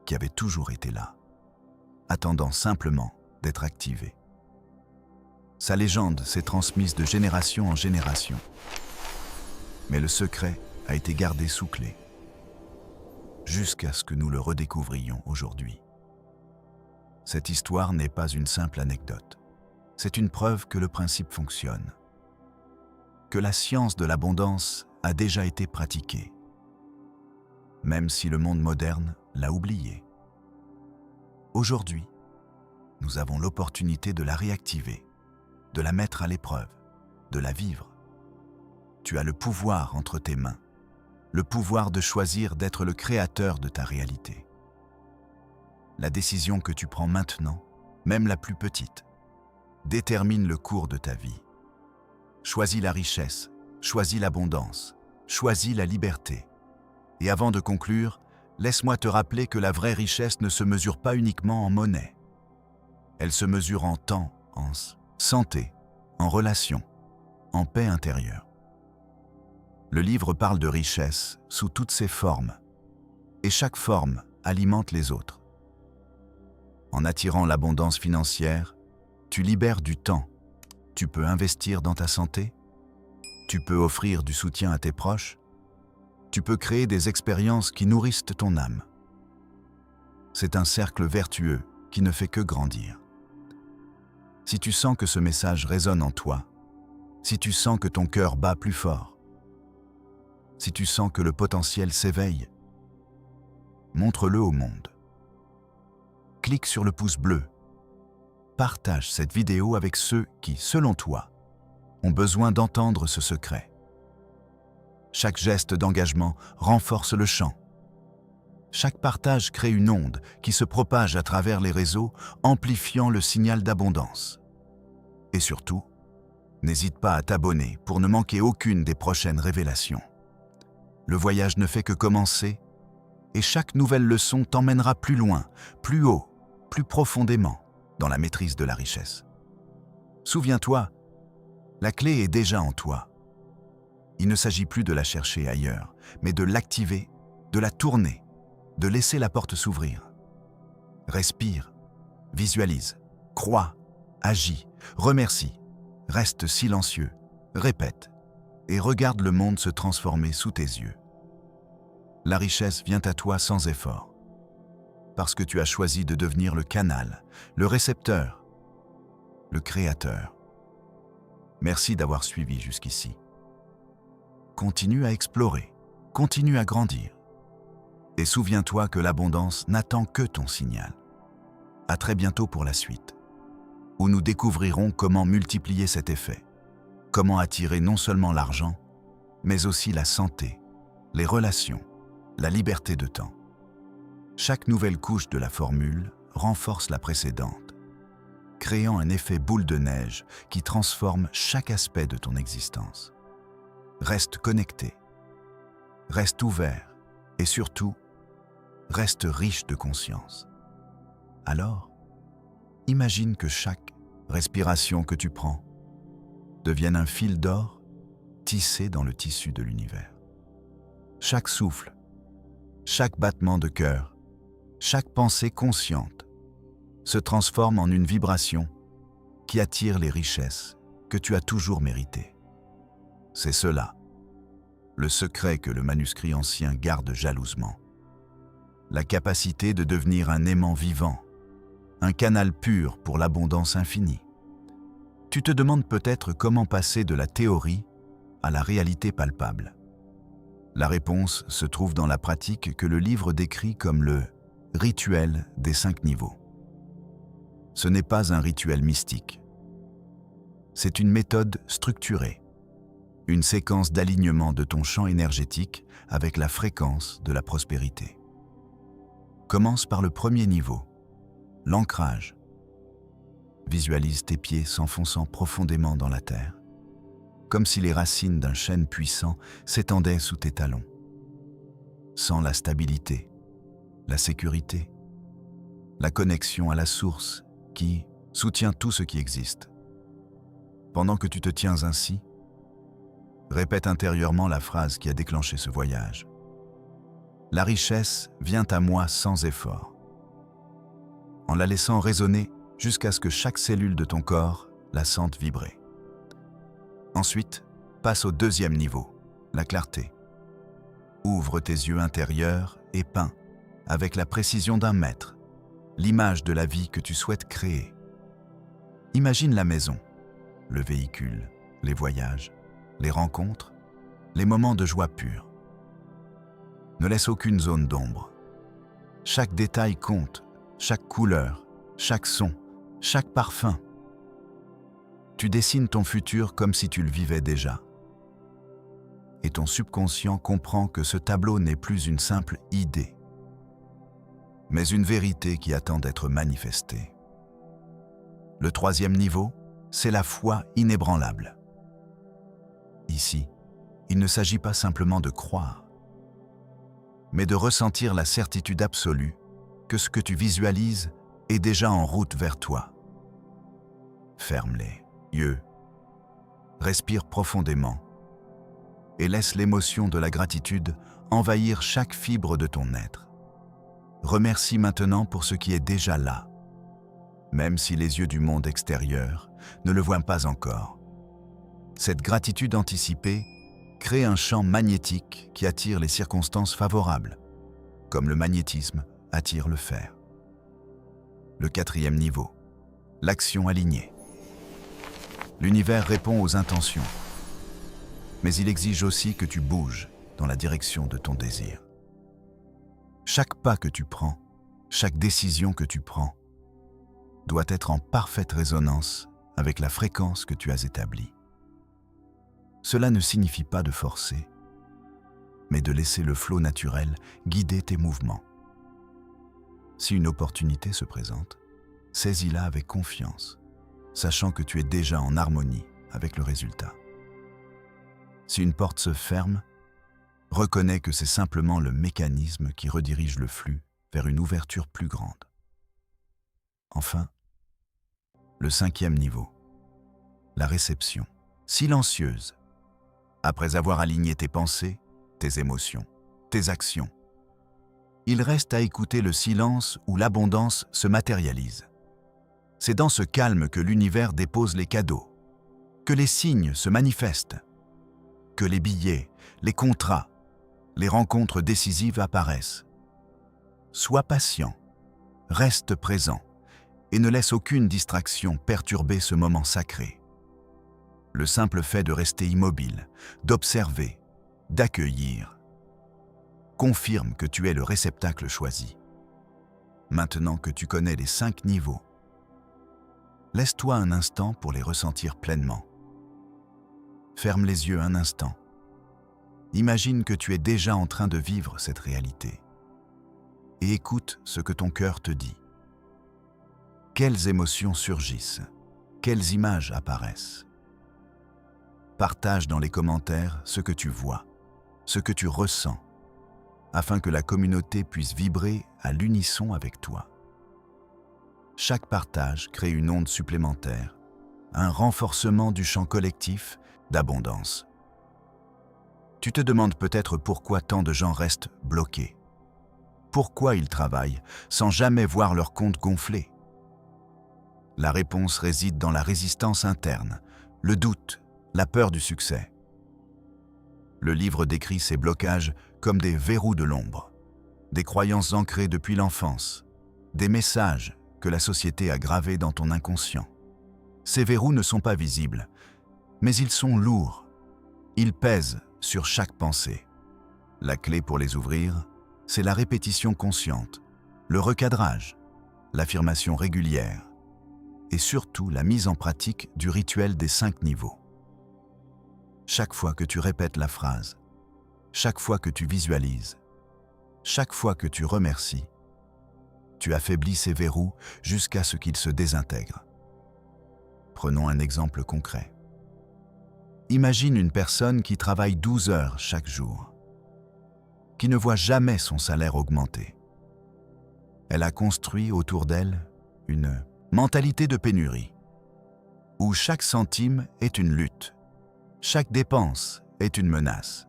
qui avait toujours été là, attendant simplement d'être activé. Sa légende s'est transmise de génération en génération, mais le secret a été gardé sous clé, jusqu'à ce que nous le redécouvrions aujourd'hui. Cette histoire n'est pas une simple anecdote, c'est une preuve que le principe fonctionne, que la science de l'abondance a déjà été pratiquée, même si le monde moderne l'a oubliée. Aujourd'hui, nous avons l'opportunité de la réactiver, de la mettre à l'épreuve, de la vivre. Tu as le pouvoir entre tes mains, le pouvoir de choisir d'être le créateur de ta réalité. La décision que tu prends maintenant, même la plus petite, détermine le cours de ta vie. Choisis la richesse, choisis l'abondance, choisis la liberté. Et avant de conclure, laisse-moi te rappeler que la vraie richesse ne se mesure pas uniquement en monnaie. Elle se mesure en temps, en santé, en relations, en paix intérieure. Le livre parle de richesse sous toutes ses formes, et chaque forme alimente les autres. En attirant l'abondance financière, tu libères du temps. Tu peux investir dans ta santé, tu peux offrir du soutien à tes proches, tu peux créer des expériences qui nourrissent ton âme. C'est un cercle vertueux qui ne fait que grandir. Si tu sens que ce message résonne en toi, si tu sens que ton cœur bat plus fort, si tu sens que le potentiel s'éveille, montre-le au monde. Clique sur le pouce bleu. Partage cette vidéo avec ceux qui, selon toi, ont besoin d'entendre ce secret. Chaque geste d'engagement renforce le champ. Chaque partage crée une onde qui se propage à travers les réseaux, amplifiant le signal d'abondance. Et surtout, n'hésite pas à t'abonner pour ne manquer aucune des prochaines révélations. Le voyage ne fait que commencer, et chaque nouvelle leçon t'emmènera plus loin, plus haut, plus profondément dans la maîtrise de la richesse. Souviens-toi, la clé est déjà en toi. Il ne s'agit plus de la chercher ailleurs, mais de l'activer, de la tourner, de laisser la porte s'ouvrir. Respire, visualise, crois, agis, remercie, reste silencieux, répète et regarde le monde se transformer sous tes yeux. La richesse vient à toi sans effort, parce que tu as choisi de devenir le canal, le récepteur, le créateur. Merci d'avoir suivi jusqu'ici. Continue à explorer, continue à grandir. Et souviens-toi que l'abondance n'attend que ton signal. À très bientôt pour la suite, où nous découvrirons comment multiplier cet effet, comment attirer non seulement l'argent, mais aussi la santé, les relations, la liberté de temps. Chaque nouvelle couche de la formule renforce la précédente, créant un effet boule de neige qui transforme chaque aspect de ton existence. Reste connecté, reste ouvert et surtout, reste riche de conscience. Alors, imagine que chaque respiration que tu prends devienne un fil d'or tissé dans le tissu de l'univers. Chaque souffle, chaque battement de cœur, chaque pensée consciente se transforme en une vibration qui attire les richesses que tu as toujours méritées. C'est cela, le secret que le manuscrit ancien garde jalousement. La capacité de devenir un aimant vivant, un canal pur pour l'abondance infinie. Tu te demandes peut-être comment passer de la théorie à la réalité palpable. La réponse se trouve dans la pratique que le livre décrit comme le rituel des 5 niveaux. Ce n'est pas un rituel mystique. C'est une méthode structurée, une séquence d'alignement de ton champ énergétique avec la fréquence de la prospérité. Commence par le premier niveau, l'ancrage. Visualise tes pieds s'enfonçant profondément dans la terre, comme si les racines d'un chêne puissant s'étendaient sous tes talons. Sens la stabilité, la sécurité, la connexion à la source qui soutient tout ce qui existe. Pendant que tu te tiens ainsi, répète intérieurement la phrase qui a déclenché ce voyage. La richesse vient à moi sans effort. En la laissant résonner jusqu'à ce que chaque cellule de ton corps la sente vibrer. Ensuite, passe au deuxième niveau, la clarté. Ouvre tes yeux intérieurs et peins, avec la précision d'un maître, l'image de la vie que tu souhaites créer. Imagine la maison, le véhicule, les voyages, les rencontres, les moments de joie pure. Ne laisse aucune zone d'ombre. Chaque détail compte, chaque couleur, chaque son, chaque parfum. Tu dessines ton futur comme si tu le vivais déjà. Et ton subconscient comprend que ce tableau n'est plus une simple idée, mais une vérité qui attend d'être manifestée. Le troisième niveau, c'est la foi inébranlable. Ici, il ne s'agit pas simplement de croire, mais de ressentir la certitude absolue que ce que tu visualises est déjà en route vers toi. Ferme les yeux Respire profondément et laisse l'émotion de la gratitude envahir chaque fibre de ton être. Remercie maintenant pour ce qui est déjà là, même si les yeux du monde extérieur ne le voient pas encore. Cette gratitude anticipée crée un champ magnétique qui attire les circonstances favorables, comme le magnétisme attire le fer. Le 4e niveau, l'action alignée. L'univers répond aux intentions, mais il exige aussi que tu bouges dans la direction de ton désir. Chaque pas que tu prends, chaque décision que tu prends, doit être en parfaite résonance avec la fréquence que tu as établie. Cela ne signifie pas de forcer, mais de laisser le flot naturel guider tes mouvements. Si une opportunité se présente, saisis-la avec confiance, sachant que tu es déjà en harmonie avec le résultat. Si une porte se ferme, reconnais que c'est simplement le mécanisme qui redirige le flux vers une ouverture plus grande. Enfin, le 5e niveau, la réception, silencieuse. Après avoir aligné tes pensées, tes émotions, tes actions, il reste à écouter le silence où l'abondance se matérialise. C'est dans ce calme que l'univers dépose les cadeaux, que les signes se manifestent, que les billets, les contrats, les rencontres décisives apparaissent. Sois patient, reste présent et ne laisse aucune distraction perturber ce moment sacré. Le simple fait de rester immobile, d'observer, d'accueillir, confirme que tu es le réceptacle choisi. Maintenant que tu connais les 5 niveaux, laisse-toi un instant pour les ressentir pleinement. Ferme les yeux un instant. Imagine que tu es déjà en train de vivre cette réalité. Et écoute ce que ton cœur te dit. Quelles émotions surgissent? Quelles images apparaissent? Partage dans les commentaires ce que tu vois, ce que tu ressens, afin que la communauté puisse vibrer à l'unisson avec toi. Chaque partage crée une onde supplémentaire, un renforcement du champ collectif d'abondance. Tu te demandes peut-être pourquoi tant de gens restent bloqués. Pourquoi ils travaillent sans jamais voir leur compte gonfler? La réponse réside dans la résistance interne, le doute, la peur du succès. Le livre décrit ces blocages comme des verrous de l'ombre, des croyances ancrées depuis l'enfance, des messages que la société a gravés dans ton inconscient. Ces verrous ne sont pas visibles, mais ils sont lourds. Ils pèsent sur chaque pensée. La clé pour les ouvrir, c'est la répétition consciente, le recadrage, l'affirmation régulière et surtout la mise en pratique du rituel des 5 niveaux. Chaque fois que tu répètes la phrase, chaque fois que tu visualises, chaque fois que tu remercies, tu affaiblis ces verrous jusqu'à ce qu'ils se désintègrent. Prenons un exemple concret. Imagine une personne qui travaille 12 heures chaque jour, qui ne voit jamais son salaire augmenter. Elle a construit autour d'elle une mentalité de pénurie, où chaque centime est une lutte, chaque dépense est une menace.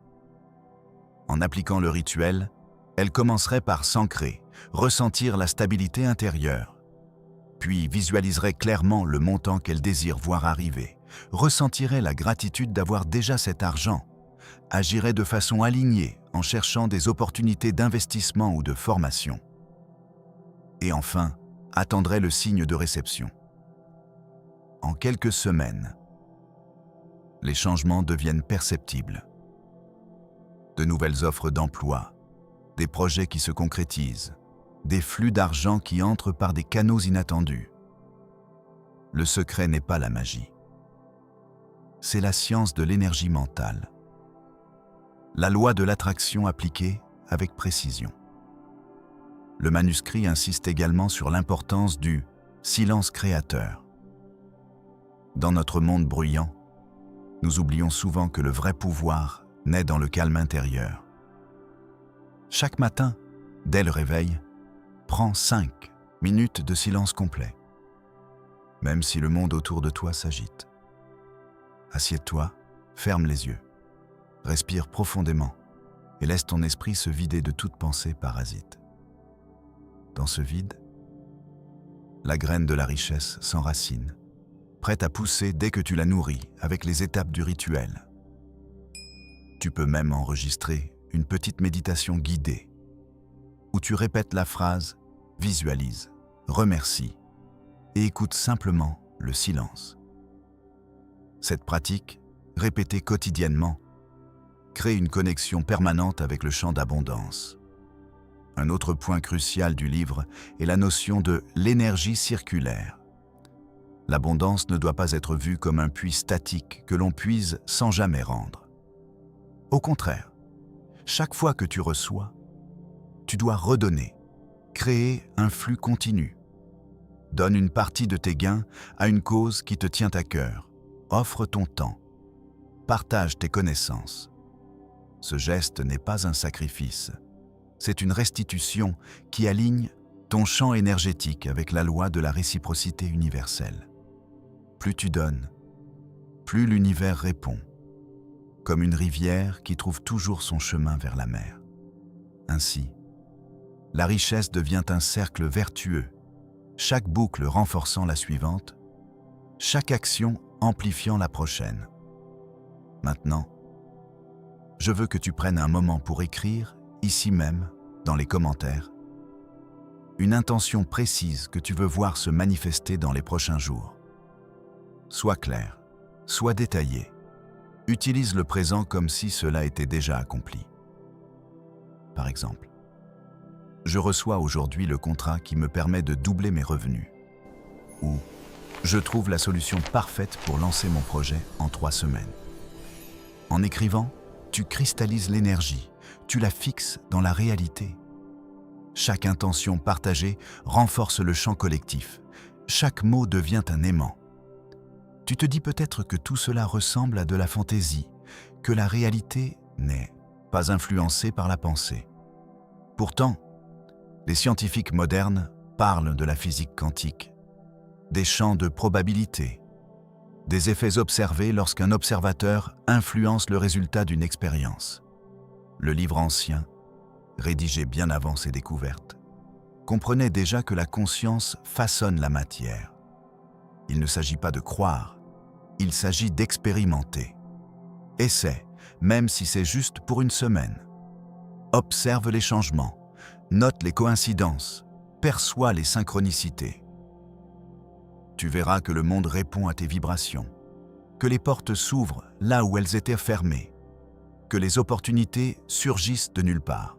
En appliquant le rituel, elle commencerait par s'ancrer, ressentir la stabilité intérieure, puis visualiserait clairement le montant qu'elle désire voir arriver, ressentirait la gratitude d'avoir déjà cet argent, agirait de façon alignée en cherchant des opportunités d'investissement ou de formation. Et enfin, attendrait le signe de réception. En quelques semaines, les changements deviennent perceptibles. De nouvelles offres d'emploi, des projets qui se concrétisent, des flux d'argent qui entrent par des canaux inattendus. Le secret n'est pas la magie. C'est la science de l'énergie mentale. La loi de l'attraction appliquée avec précision. Le manuscrit insiste également sur l'importance du silence créateur. Dans notre monde bruyant, nous oublions souvent que le vrai pouvoir naît dans le calme intérieur. Chaque matin, dès le réveil, prends 5 minutes de silence complet, même si le monde autour de toi s'agite. Assieds-toi, ferme les yeux, respire profondément et laisse ton esprit se vider de toute pensée parasite. Dans ce vide, la graine de la richesse s'enracine, prête à pousser dès que tu la nourris avec les étapes du rituel. Tu peux même enregistrer une petite méditation guidée où tu répètes la phrase « Visualise »,« Remercie » et écoute simplement le silence. Cette pratique, répétée quotidiennement, crée une connexion permanente avec le champ d'abondance. Un autre point crucial du livre est la notion de l'énergie circulaire. L'abondance ne doit pas être vue comme un puits statique que l'on puise sans jamais rendre. Au contraire, chaque fois que tu reçois, tu dois redonner, créer un flux continu. Donne une partie de tes gains à une cause qui te tient à cœur. Offre ton temps. Partage tes connaissances. Ce geste n'est pas un sacrifice. C'est une restitution qui aligne ton champ énergétique avec la loi de la réciprocité universelle. Plus tu donnes, plus l'univers répond, comme une rivière qui trouve toujours son chemin vers la mer. Ainsi, la richesse devient un cercle vertueux, chaque boucle renforçant la suivante, chaque action amplifiant la prochaine. Maintenant, je veux que tu prennes un moment pour écrire, ici même, dans les commentaires, une intention précise que tu veux voir se manifester dans les prochains jours. Sois clair, sois détaillé. Utilise le présent comme si cela était déjà accompli. Par exemple, je reçois aujourd'hui le contrat qui me permet de doubler mes revenus. Ou je trouve la solution parfaite pour lancer mon projet en 3 semaines. En écrivant, tu cristallises l'énergie, tu la fixes dans la réalité. Chaque intention partagée renforce le champ collectif. Chaque mot devient un aimant. Tu te dis peut-être que tout cela ressemble à de la fantaisie, que la réalité n'est pas influencée par la pensée. Pourtant, les scientifiques modernes parlent de la physique quantique, des champs de probabilité, des effets observés lorsqu'un observateur influence le résultat d'une expérience. Le livre ancien, rédigé bien avant ces découvertes, comprenait déjà que la conscience façonne la matière. Il ne s'agit pas de croire, il s'agit d'expérimenter. Essaie, même si c'est juste pour une semaine. Observe les changements, note les coïncidences, perçois les synchronicités. Tu verras que le monde répond à tes vibrations, que les portes s'ouvrent là où elles étaient fermées, que les opportunités surgissent de nulle part.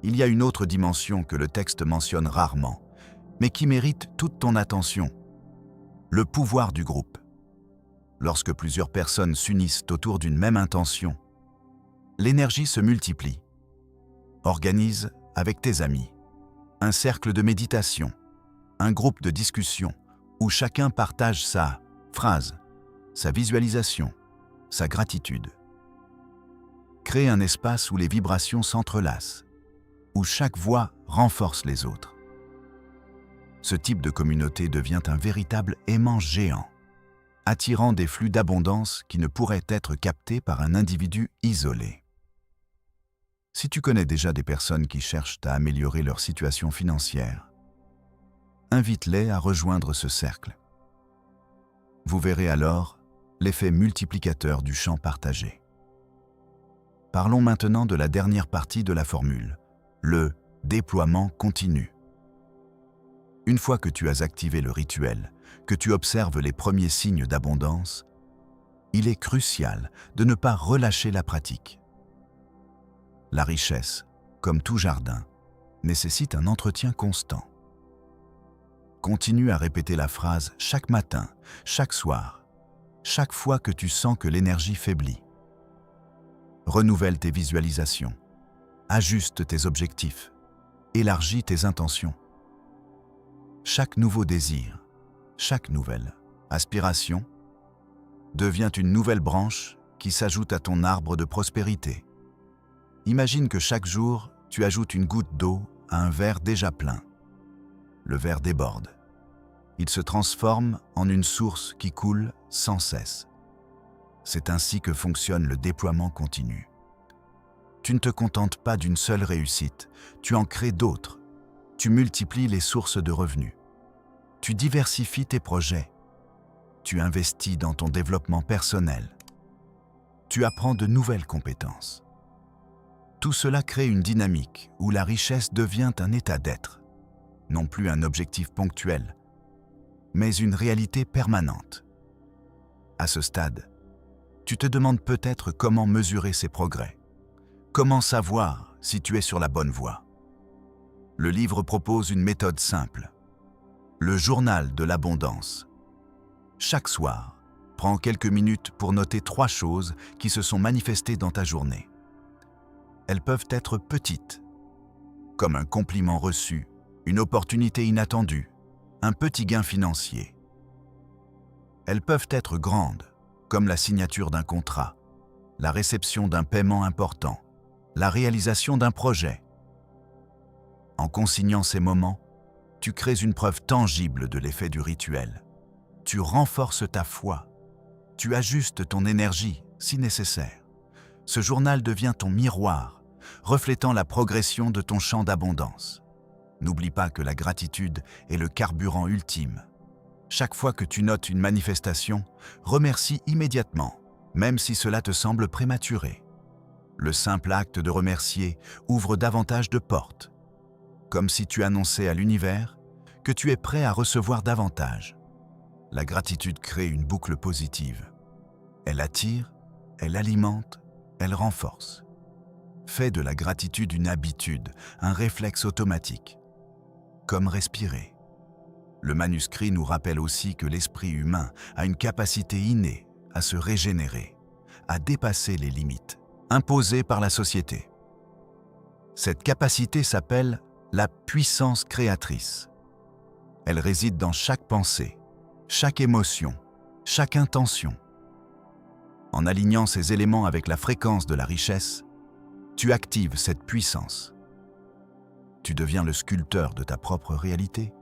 Il y a une autre dimension que le texte mentionne rarement, mais qui mérite toute ton attention. Le pouvoir du groupe. Lorsque plusieurs personnes s'unissent autour d'une même intention, l'énergie se multiplie. Organise avec tes amis un cercle de méditation, un groupe de discussion où chacun partage sa phrase, sa visualisation, sa gratitude. Crée un espace où les vibrations s'entrelacent, où chaque voix renforce les autres. Ce type de communauté devient un véritable aimant géant, attirant des flux d'abondance qui ne pourraient être captés par un individu isolé. Si tu connais déjà des personnes qui cherchent à améliorer leur situation financière, invite-les à rejoindre ce cercle. Vous verrez alors l'effet multiplicateur du champ partagé. Parlons maintenant de la dernière partie de la formule, le déploiement continu. Une fois que tu as activé le rituel, que tu observes les premiers signes d'abondance, il est crucial de ne pas relâcher la pratique. La richesse, comme tout jardin, nécessite un entretien constant. Continue à répéter la phrase chaque matin, chaque soir, chaque fois que tu sens que l'énergie faiblit. Renouvelle tes visualisations, ajuste tes objectifs, élargis tes intentions. Chaque nouveau désir, chaque nouvelle aspiration devient une nouvelle branche qui s'ajoute à ton arbre de prospérité. Imagine que chaque jour, tu ajoutes une goutte d'eau à un verre déjà plein. Le verre déborde. Il se transforme en une source qui coule sans cesse. C'est ainsi que fonctionne le déploiement continu. Tu ne te contentes pas d'une seule réussite, tu en crées d'autres. Tu multiplies les sources de revenus. Tu diversifies tes projets. Tu investis dans ton développement personnel. Tu apprends de nouvelles compétences. Tout cela crée une dynamique où la richesse devient un état d'être, non plus un objectif ponctuel, mais une réalité permanente. À ce stade, tu te demandes peut-être comment mesurer ces progrès. Comment savoir si tu es sur la bonne voie? Le livre propose une méthode simple. Le journal de l'abondance. Chaque soir, prends quelques minutes pour noter 3 choses qui se sont manifestées dans ta journée. Elles peuvent être petites, comme un compliment reçu, une opportunité inattendue, un petit gain financier. Elles peuvent être grandes, comme la signature d'un contrat, la réception d'un paiement important, la réalisation d'un projet. En consignant ces moments, tu crées une preuve tangible de l'effet du rituel. Tu renforces ta foi. Tu ajustes ton énergie, si nécessaire. Ce journal devient ton miroir, reflétant la progression de ton champ d'abondance. N'oublie pas que la gratitude est le carburant ultime. Chaque fois que tu notes une manifestation, remercie immédiatement, même si cela te semble prématuré. Le simple acte de remercier ouvre davantage de portes, comme si tu annonçais à l'univers que tu es prêt à recevoir davantage. La gratitude crée une boucle positive. Elle attire, elle alimente, elle renforce. Fais de la gratitude une habitude, un réflexe automatique, comme respirer. Le manuscrit nous rappelle aussi que l'esprit humain a une capacité innée à se régénérer, à dépasser les limites imposées par la société. Cette capacité s'appelle la puissance créatrice. Elle réside dans chaque pensée, chaque émotion, chaque intention. En alignant ces éléments avec la fréquence de la richesse, tu actives cette puissance. Tu deviens le sculpteur de ta propre réalité,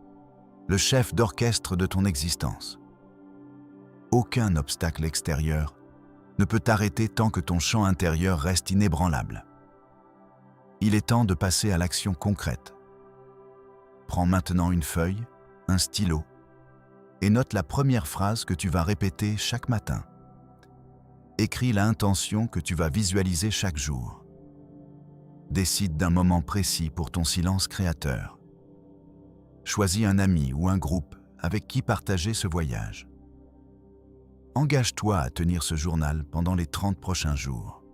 le chef d'orchestre de ton existence. Aucun obstacle extérieur ne peut t'arrêter tant que ton champ intérieur reste inébranlable. Il est temps de passer à l'action concrète. Prends maintenant une feuille, un stylo, et note la première phrase que tu vas répéter chaque matin. Écris l'intention que tu vas visualiser chaque jour. Décide d'un moment précis pour ton silence créateur. Choisis un ami ou un groupe avec qui partager ce voyage. Engage-toi à tenir ce journal pendant les 30 prochains jours.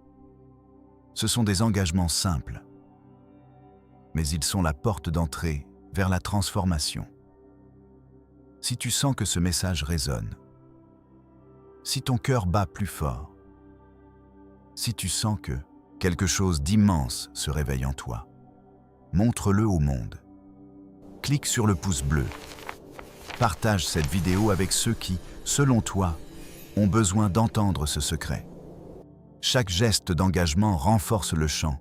Ce sont des engagements simples, mais ils sont la porte d'entrée vers la transformation. Si tu sens que ce message résonne, si ton cœur bat plus fort, si tu sens que quelque chose d'immense se réveille en toi, montre-le au monde. Clique sur le pouce bleu. Partage cette vidéo avec ceux qui, selon toi, ont besoin d'entendre ce secret. Chaque geste d'engagement renforce le champ.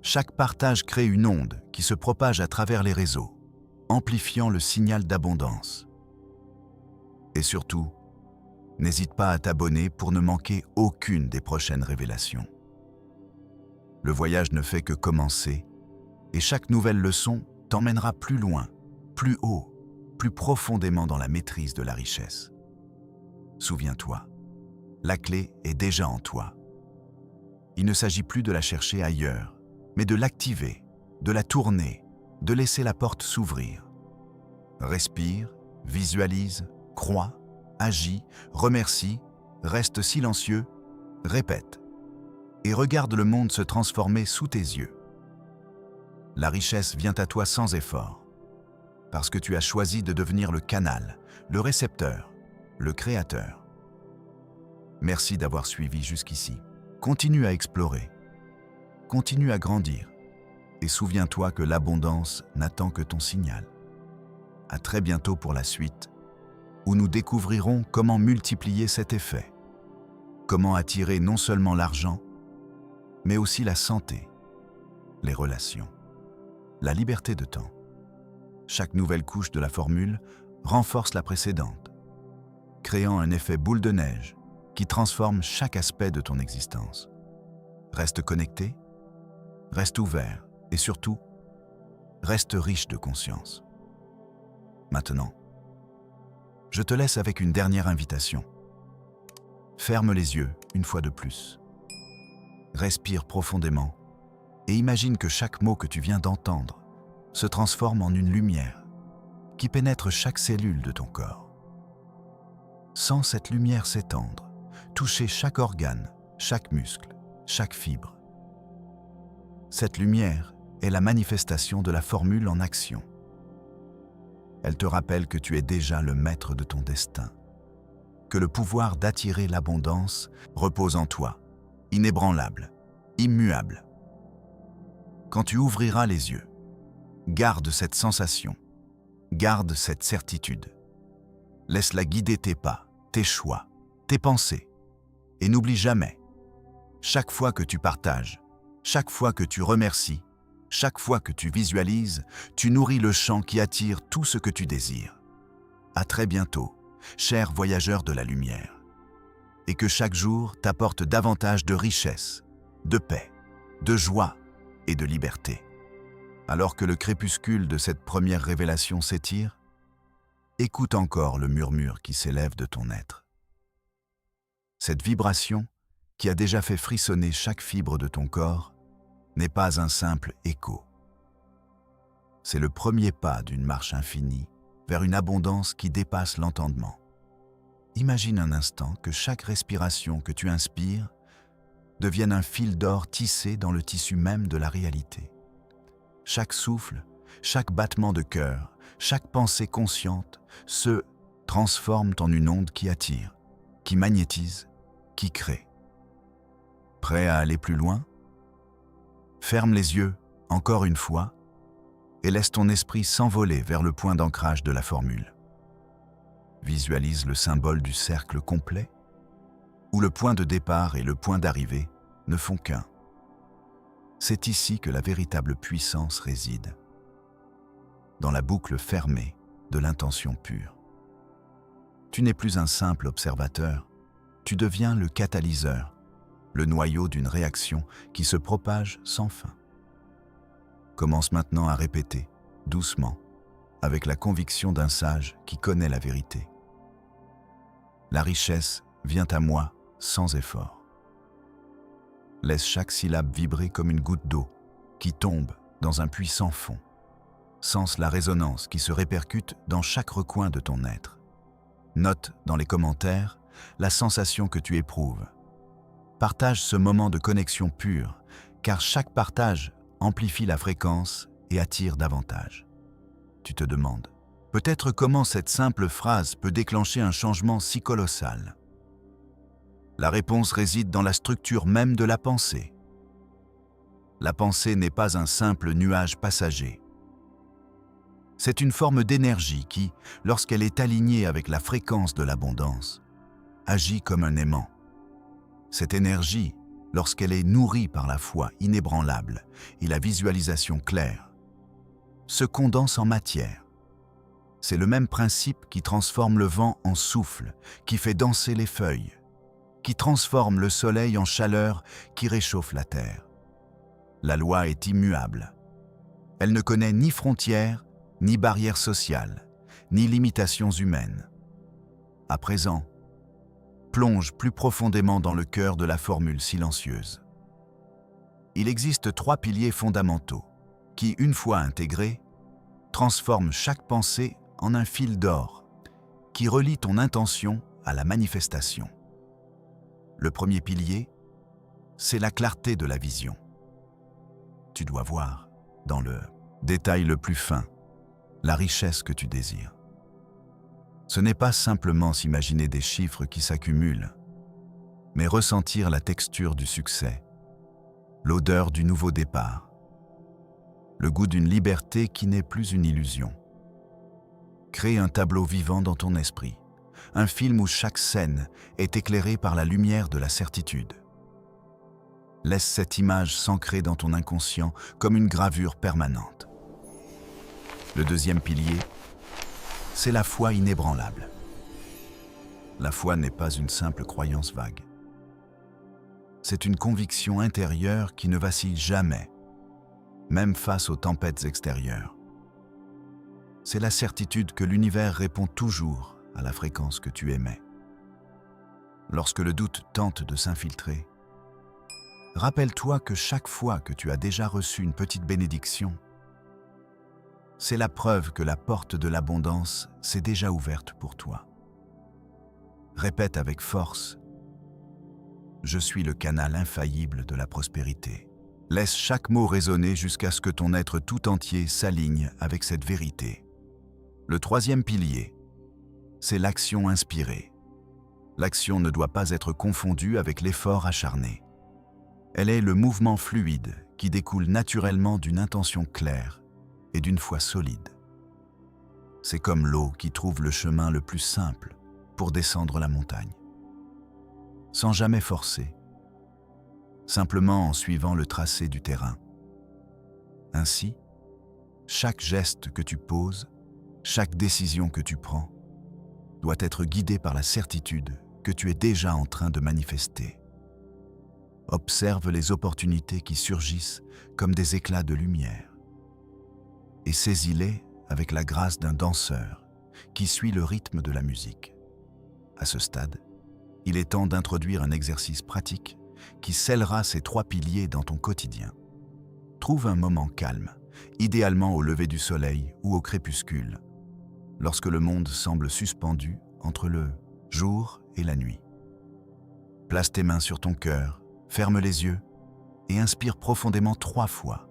Chaque partage crée une onde qui se propage à travers les réseaux, amplifiant le signal d'abondance. Et surtout, n'hésite pas à t'abonner pour ne manquer aucune des prochaines révélations. Le voyage ne fait que commencer, et chaque nouvelle leçon t'emmènera plus loin, plus haut, plus profondément dans la maîtrise de la richesse. Souviens-toi, la clé est déjà en toi. Il ne s'agit plus de la chercher ailleurs, mais de l'activer, de la tourner, de laisser la porte s'ouvrir. Respire, visualise, crois, agis, remercie, reste silencieux, répète. Et regarde le monde se transformer sous tes yeux. La richesse vient à toi sans effort, parce que tu as choisi de devenir le canal, le récepteur, le créateur. Merci d'avoir suivi jusqu'ici. Continue à explorer, continue à grandir, et souviens-toi que l'abondance n'attend que ton signal. À très bientôt pour la suite, où nous découvrirons comment multiplier cet effet, comment attirer non seulement l'argent, mais aussi la santé, les relations, la liberté de temps. Chaque nouvelle couche de la formule renforce la précédente, créant un effet boule de neige qui transforme chaque aspect de ton existence. Reste connecté, reste ouvert et surtout, reste riche de conscience. Maintenant, je te laisse avec une dernière invitation. Ferme les yeux une fois de plus. Respire profondément et imagine que chaque mot que tu viens d'entendre se transforme en une lumière qui pénètre chaque cellule de ton corps. Sens cette lumière s'étendre, toucher chaque organe, chaque muscle, chaque fibre. Cette lumière est la manifestation de la formule en action. Elle te rappelle que tu es déjà le maître de ton destin, que le pouvoir d'attirer l'abondance repose en toi, inébranlable, immuable. Quand tu ouvriras les yeux, garde cette sensation, garde cette certitude. Laisse-la guider tes pas, tes choix, tes pensées. Et n'oublie jamais, chaque fois que tu partages, chaque fois que tu remercies, chaque fois que tu visualises, tu nourris le champ qui attire tout ce que tu désires. À très bientôt, chers voyageurs de la lumière. Et que chaque jour t'apporte davantage de richesse, de paix, de joie et de liberté. Alors que le crépuscule de cette première révélation s'étire, écoute encore le murmure qui s'élève de ton être. Cette vibration, qui a déjà fait frissonner chaque fibre de ton corps, n'est pas un simple écho. C'est le premier pas d'une marche infinie vers une abondance qui dépasse l'entendement. Imagine un instant que chaque respiration que tu inspires devienne un fil d'or tissé dans le tissu même de la réalité. Chaque souffle, chaque battement de cœur, chaque pensée consciente se transforment en une onde qui attire, qui magnétise, qui crée. Prêt à aller plus loin? Ferme les yeux, encore une fois, et laisse ton esprit s'envoler vers le point d'ancrage de la formule. Visualise le symbole du cercle complet, où le point de départ et le point d'arrivée ne font qu'un. C'est ici que la véritable puissance réside, dans la boucle fermée de l'intention pure. Tu n'es plus un simple observateur, tu deviens le catalyseur, le noyau d'une réaction qui se propage sans fin. Commence maintenant à répéter, doucement, avec la conviction d'un sage qui connaît la vérité. La richesse vient à moi sans effort. Laisse chaque syllabe vibrer comme une goutte d'eau qui tombe dans un puits sans fond. Sens la résonance qui se répercute dans chaque recoin de ton être. Note dans les commentaires la sensation que tu éprouves. Partage ce moment de connexion pure, car chaque partage amplifie la fréquence et attire davantage. Tu te demandes, peut-être comment cette simple phrase peut déclencher un changement si colossal. La réponse réside dans la structure même de la pensée. La pensée n'est pas un simple nuage passager. C'est une forme d'énergie qui, lorsqu'elle est alignée avec la fréquence de l'abondance, agit comme un aimant. Cette énergie, lorsqu'elle est nourrie par la foi inébranlable et la visualisation claire, se condense en matière. C'est le même principe qui transforme le vent en souffle, qui fait danser les feuilles, qui transforme le soleil en chaleur qui réchauffe la terre. La loi est immuable. Elle ne connaît ni frontières, ni barrières sociales, ni limitations humaines. À présent, plonge plus profondément dans le cœur de la formule silencieuse. Il existe 3 piliers fondamentaux qui, une fois intégrés, transforment chaque pensée en un fil d'or qui relie ton intention à la manifestation. Le premier pilier, c'est la clarté de la vision. Tu dois voir, dans le détail le plus fin, la richesse que tu désires. Ce n'est pas simplement s'imaginer des chiffres qui s'accumulent, mais ressentir la texture du succès, l'odeur du nouveau départ, le goût d'une liberté qui n'est plus une illusion. Crée un tableau vivant dans ton esprit, un film où chaque scène est éclairée par la lumière de la certitude. Laisse cette image s'ancrer dans ton inconscient comme une gravure permanente. Le deuxième pilier, c'est la foi inébranlable. La foi n'est pas une simple croyance vague. C'est une conviction intérieure qui ne vacille jamais, même face aux tempêtes extérieures. C'est la certitude que l'univers répond toujours à la fréquence que tu émets. Lorsque le doute tente de s'infiltrer, rappelle-toi que chaque fois que tu as déjà reçu une petite bénédiction, c'est la preuve que la porte de l'abondance s'est déjà ouverte pour toi. Répète avec force: je suis le canal infaillible de la prospérité. Laisse chaque mot résonner jusqu'à ce que ton être tout entier s'aligne avec cette vérité. Le troisième pilier, c'est l'action inspirée. L'action ne doit pas être confondue avec l'effort acharné. Elle est le mouvement fluide qui découle naturellement d'une intention claire et d'une foi solide. C'est comme l'eau qui trouve le chemin le plus simple pour descendre la montagne. Sans jamais forcer, simplement en suivant le tracé du terrain. Ainsi, chaque geste que tu poses, chaque décision que tu prends, doit être guidé par la certitude que tu es déjà en train de manifester. Observe les opportunités qui surgissent comme des éclats de lumière et saisis-les avec la grâce d'un danseur qui suit le rythme de la musique. À ce stade, il est temps d'introduire un exercice pratique qui scellera ces trois piliers dans ton quotidien. Trouve un moment calme, idéalement au lever du soleil ou au crépuscule, lorsque le monde semble suspendu entre le jour et la nuit. Place tes mains sur ton cœur, ferme les yeux et inspire profondément 3 fois,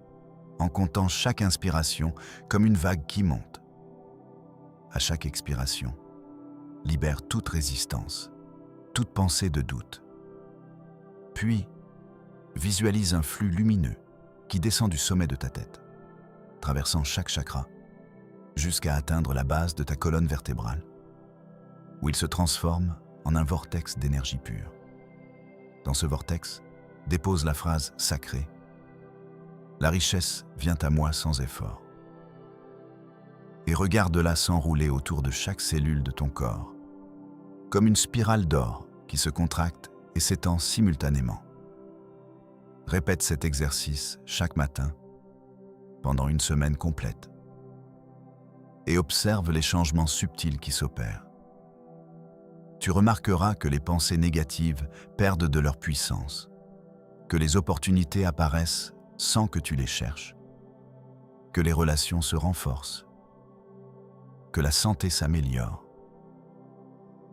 en comptant chaque inspiration comme une vague qui monte. À chaque expiration, libère toute résistance, toute pensée de doute. Puis, visualise un flux lumineux qui descend du sommet de ta tête, traversant chaque chakra, jusqu'à atteindre la base de ta colonne vertébrale, où il se transforme en un vortex d'énergie pure. Dans ce vortex, dépose la phrase sacrée: la richesse vient à moi sans effort. Et regarde-la s'enrouler autour de chaque cellule de ton corps, comme une spirale d'or qui se contracte et s'étend simultanément. Répète cet exercice chaque matin, pendant une semaine complète, et observe les changements subtils qui s'opèrent. Tu remarqueras que les pensées négatives perdent de leur puissance, que les opportunités apparaissent sans que tu les cherches, que les relations se renforcent, que la santé s'améliore.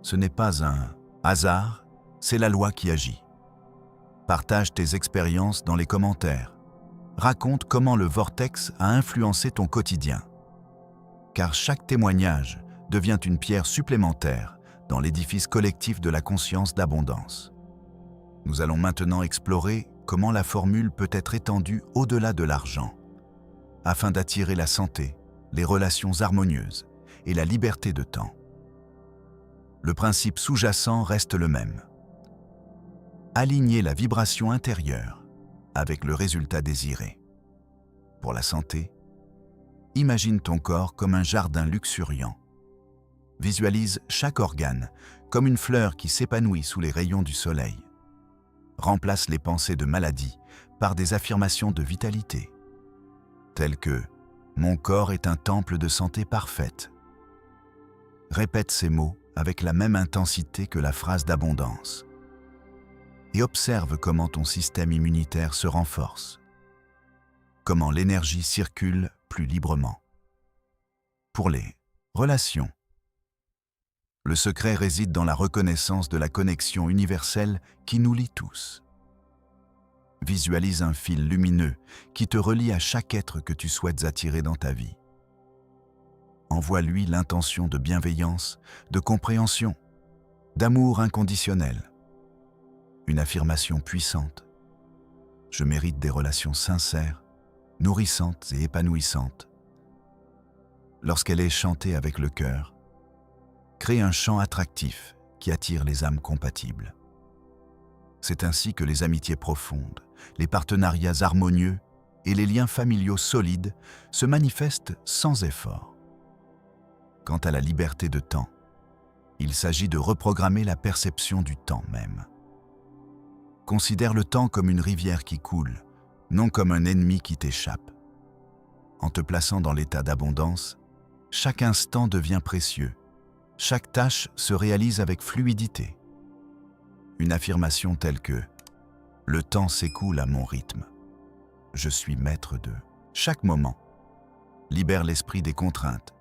Ce n'est pas un hasard, c'est la loi qui agit. Partage tes expériences dans les commentaires. Raconte comment le vortex a influencé ton quotidien. Car chaque témoignage devient une pierre supplémentaire dans l'édifice collectif de la conscience d'abondance. Nous allons maintenant explorer comment la formule peut être étendue au-delà de l'argent, afin d'attirer la santé, les relations harmonieuses et la liberté de temps. Le principe sous-jacent reste le même. Aligner la vibration intérieure avec le résultat désiré. Pour la santé, imagine ton corps comme un jardin luxuriant. Visualise chaque organe comme une fleur qui s'épanouit sous les rayons du soleil. Remplace les pensées de maladie par des affirmations de vitalité, telles que « Mon corps est un temple de santé parfaite ». Répète ces mots avec la même intensité que la phrase d'abondance. Et observe comment ton système immunitaire se renforce, comment l'énergie circule plus librement. Pour les relations, le secret réside dans la reconnaissance de la connexion universelle qui nous lie tous. Visualise un fil lumineux qui te relie à chaque être que tu souhaites attirer dans ta vie. Envoie-lui l'intention de bienveillance, de compréhension, d'amour inconditionnel. Une affirmation puissante. Je mérite des relations sincères, nourrissantes et épanouissantes. Lorsqu'elle est chantée avec le cœur, crée un chant attractif qui attire les âmes compatibles. C'est ainsi que les amitiés profondes, les partenariats harmonieux et les liens familiaux solides se manifestent sans effort. Quant à la liberté de temps, Il s'agit de reprogrammer la perception du temps même. Considère le temps comme une rivière qui coule, non comme un ennemi qui t'échappe. En te plaçant dans l'état d'abondance, chaque instant devient précieux. Chaque tâche se réalise avec fluidité. Une affirmation telle que « Le temps s'écoule à mon rythme. Je suis maître de chaque moment » libère l'esprit des contraintes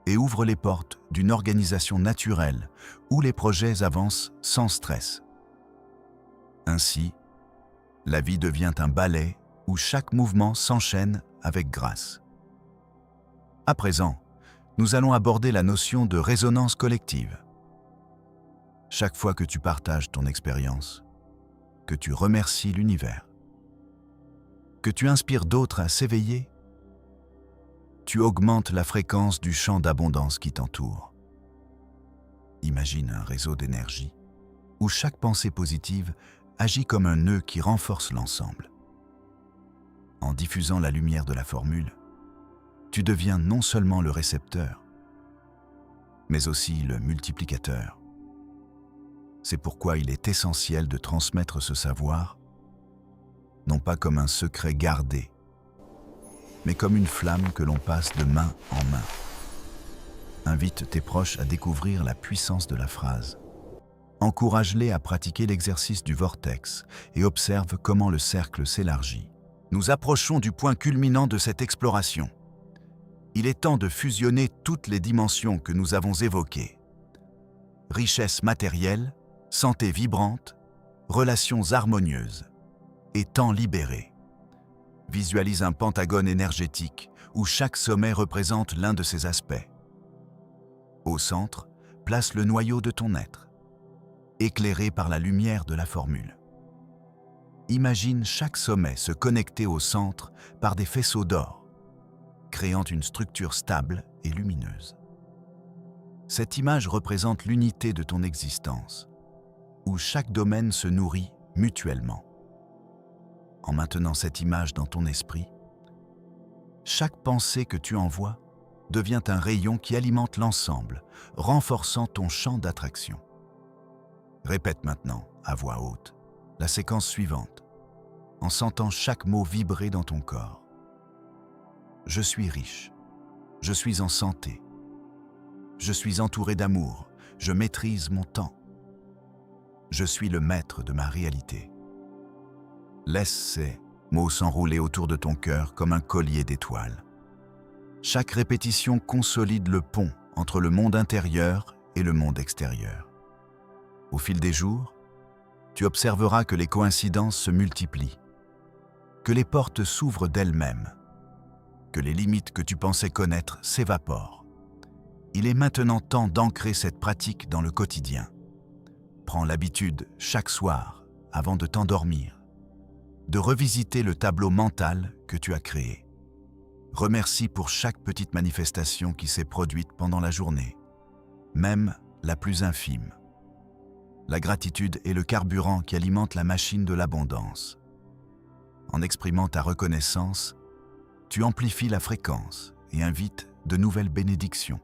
et ouvre les portes d'une organisation naturelle où les projets avancent sans stress. Ainsi, la vie devient un ballet où chaque mouvement s'enchaîne avec grâce. À présent, nous allons aborder la notion de résonance collective. Chaque fois que tu partages ton expérience, que tu remercies l'univers, que tu inspires d'autres à s'éveiller, tu augmentes la fréquence du champ d'abondance qui t'entoure. Imagine un réseau d'énergie où chaque pensée positive agit comme un nœud qui renforce l'ensemble. En diffusant la lumière de la formule, tu deviens non seulement le récepteur, mais aussi le multiplicateur. C'est pourquoi il est essentiel de transmettre ce savoir, non pas comme un secret gardé, mais comme une flamme que l'on passe de main en main. Invite tes proches à découvrir la puissance de la phrase. Encourage-les à pratiquer l'exercice du vortex et observe comment le cercle s'élargit. Nous approchons du point culminant de cette exploration. Il est temps de fusionner toutes les dimensions que nous avons évoquées. Richesse matérielle, santé vibrante, relations harmonieuses et temps libéré. Visualise un pentagone énergétique où chaque sommet représente l'un de ces aspects. Au centre, place le noyau de ton être, éclairé par la lumière de la formule. Imagine chaque sommet se connecter au centre par des faisceaux d'or, créant une structure stable et lumineuse. Cette image représente l'unité de ton existence, où chaque domaine se nourrit mutuellement. En maintenant cette image dans ton esprit, chaque pensée que tu envoies devient un rayon qui alimente l'ensemble, renforçant ton champ d'attraction. Répète maintenant, à voix haute, la séquence suivante, en sentant chaque mot vibrer dans ton corps. Je suis riche, je suis en santé, je suis entouré d'amour, je maîtrise mon temps. Je suis le maître de ma réalité. Laisse ces mots s'enrouler autour de ton cœur comme un collier d'étoiles. Chaque répétition consolide le pont entre le monde intérieur et le monde extérieur. Au fil des jours, tu observeras que les coïncidences se multiplient, que les portes s'ouvrent d'elles-mêmes, que les limites que tu pensais connaître s'évaporent. Il est maintenant temps d'ancrer cette pratique dans le quotidien. Prends l'habitude, chaque soir, avant de t'endormir, de revisiter le tableau mental que tu as créé. Remercie pour chaque petite manifestation qui s'est produite pendant la journée, même la plus infime. La gratitude est le carburant qui alimente la machine de l'abondance. En exprimant ta reconnaissance, tu amplifies la fréquence et invites de nouvelles bénédictions.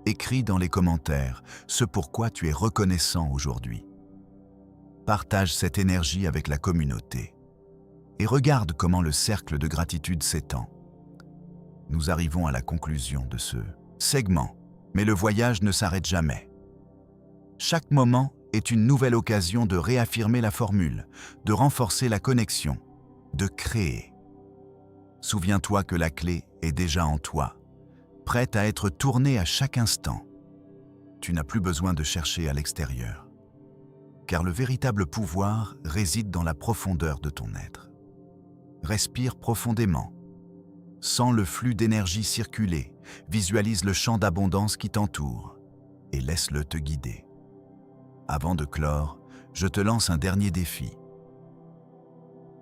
Écris dans les commentaires ce pourquoi tu es reconnaissant aujourd'hui. Partage cette énergie avec la communauté et regarde comment le cercle de gratitude s'étend. Nous arrivons à la conclusion de ce segment, mais le voyage ne s'arrête jamais. Chaque moment est une nouvelle occasion de réaffirmer la formule, de renforcer la connexion, de créer. Souviens-toi que la clé est déjà en toi, prête à être tournée à chaque instant. Tu n'as plus besoin de chercher à l'extérieur, car le véritable pouvoir réside dans la profondeur de ton être. Respire profondément. Sens le flux d'énergie circuler, visualise le champ d'abondance qui t'entoure et laisse-le te guider. Avant de clore, je te lance un dernier défi.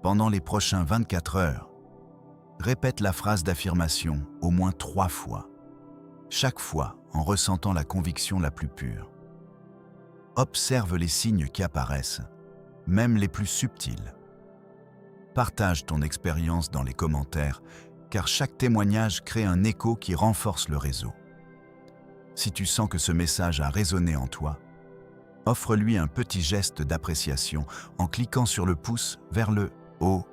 Pendant les prochains 24 heures, répète la phrase d'affirmation au moins 3 fois, chaque fois en ressentant la conviction la plus pure. Observe les signes qui apparaissent, même les plus subtils. Partage ton expérience dans les commentaires, car chaque témoignage crée un écho qui renforce le réseau. Si tu sens que ce message a résonné en toi, offre-lui un petit geste d'appréciation en cliquant sur le pouce vers le haut.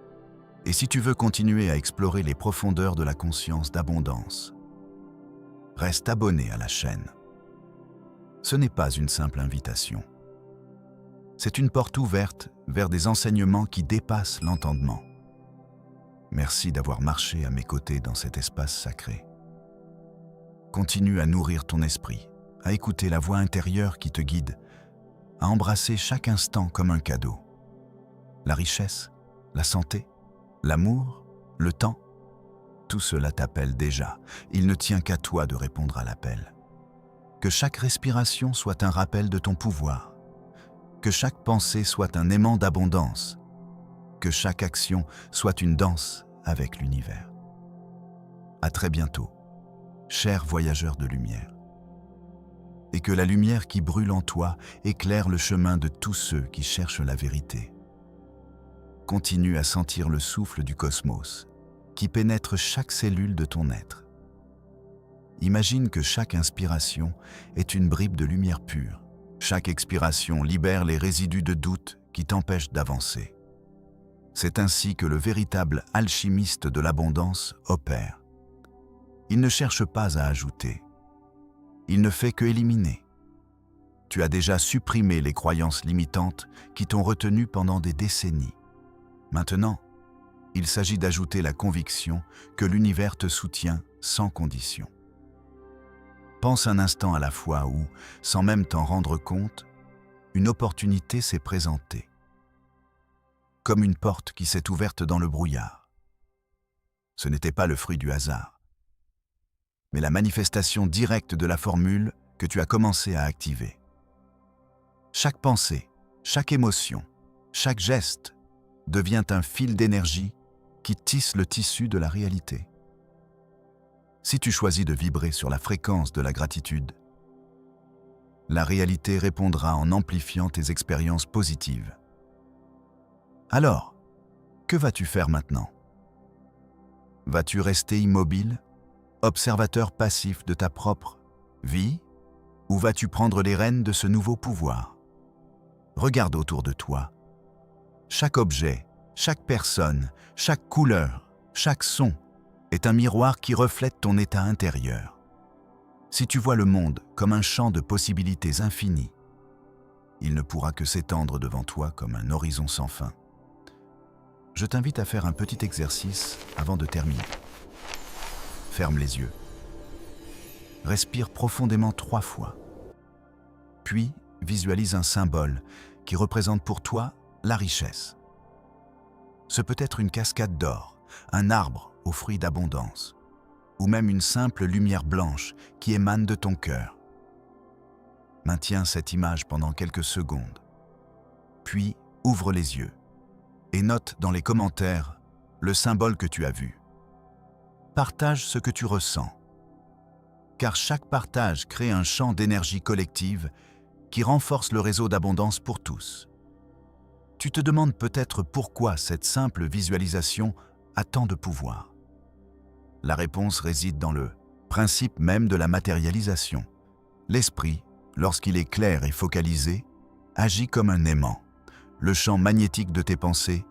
Et si tu veux continuer à explorer les profondeurs de la conscience d'abondance, reste abonné à la chaîne. Ce n'est pas une simple invitation. C'est une porte ouverte vers des enseignements qui dépassent l'entendement. Merci d'avoir marché à mes côtés dans cet espace sacré. Continue à nourrir ton esprit, à écouter la voix intérieure qui te guide, à embrasser chaque instant comme un cadeau. La richesse, la santé, l'amour, le temps, tout cela t'appelle déjà. Il ne tient qu'à toi de répondre à l'appel. Que chaque respiration soit un rappel de ton pouvoir. Que chaque pensée soit un aimant d'abondance. Que chaque action soit une danse avec l'univers. À très bientôt, chers voyageurs de lumière. Et que la lumière qui brûle en toi éclaire le chemin de tous ceux qui cherchent la vérité. Continue à sentir le souffle du cosmos qui pénètre chaque cellule de ton être. Imagine que chaque inspiration est une bribe de lumière pure. Chaque expiration libère les résidus de doute qui t'empêchent d'avancer. C'est ainsi que le véritable alchimiste de l'abondance opère. Il ne cherche pas à ajouter. Il ne fait que éliminer. Tu as déjà supprimé les croyances limitantes qui t'ont retenu pendant des décennies. Maintenant, il s'agit d'ajouter la conviction que l'univers te soutient sans condition. Pense un instant à la fois où, sans même t'en rendre compte, une opportunité s'est présentée. Comme une porte qui s'est ouverte dans le brouillard. Ce n'était pas le fruit du hasard, mais la manifestation directe de la formule que tu as commencé à activer. Chaque pensée, chaque émotion, chaque geste devient un fil d'énergie qui tisse le tissu de la réalité. Si tu choisis de vibrer sur la fréquence de la gratitude, la réalité répondra en amplifiant tes expériences positives. Alors, que vas-tu faire maintenant? Vas-tu rester immobile, observateur passif de ta propre vie, ou vas-tu prendre les rênes de ce nouveau pouvoir? Regarde autour de toi. Chaque objet, chaque personne, chaque couleur, chaque son est un miroir qui reflète ton état intérieur. Si tu vois le monde comme un champ de possibilités infinies, il ne pourra que s'étendre devant toi comme un horizon sans fin. Je t'invite à faire un petit exercice avant de terminer. Ferme les yeux. Respire profondément 3 fois. Puis, visualise un symbole qui représente pour toi la richesse. Ce peut être une cascade d'or, un arbre aux fruits d'abondance, ou même une simple lumière blanche qui émane de ton cœur. Maintiens cette image pendant quelques secondes, puis ouvre les yeux et note dans les commentaires le symbole que tu as vu. Partage ce que tu ressens, car chaque partage crée un champ d'énergie collective qui renforce le réseau d'abondance pour tous. Tu te demandes peut-être pourquoi cette simple visualisation a tant de pouvoir. La réponse réside dans le principe même de la matérialisation. L'esprit, lorsqu'il est clair et focalisé, agit comme un aimant. Le champ magnétique de tes pensées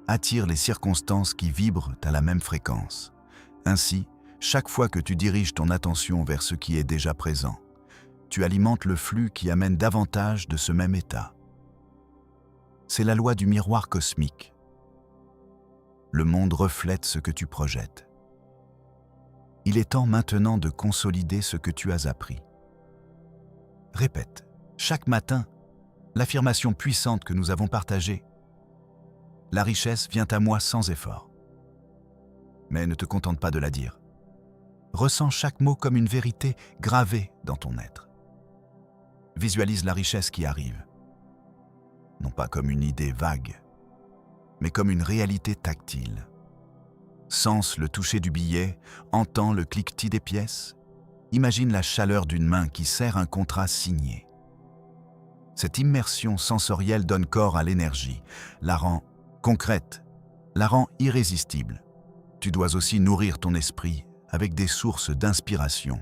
attire les circonstances qui vibrent à la même fréquence. Ainsi, chaque fois que tu diriges ton attention vers ce qui est déjà présent, tu alimentes le flux qui amène davantage de ce même état. C'est la loi du miroir cosmique. Le monde reflète ce que tu projettes. Il est temps maintenant de consolider ce que tu as appris. Répète, chaque matin, l'affirmation puissante que nous avons partagée. La richesse vient à moi sans effort. Mais ne te contente pas de la dire. Ressens chaque mot comme une vérité gravée dans ton être. Visualise la richesse qui arrive. Non pas comme une idée vague, mais comme une réalité tactile. Sens le toucher du billet, entends le cliquetis des pièces, imagine la chaleur d'une main qui serre un contrat signé. Cette immersion sensorielle donne corps à l'énergie, la rend concrète, la rend irrésistible. Tu dois aussi nourrir ton esprit avec des sources d'inspiration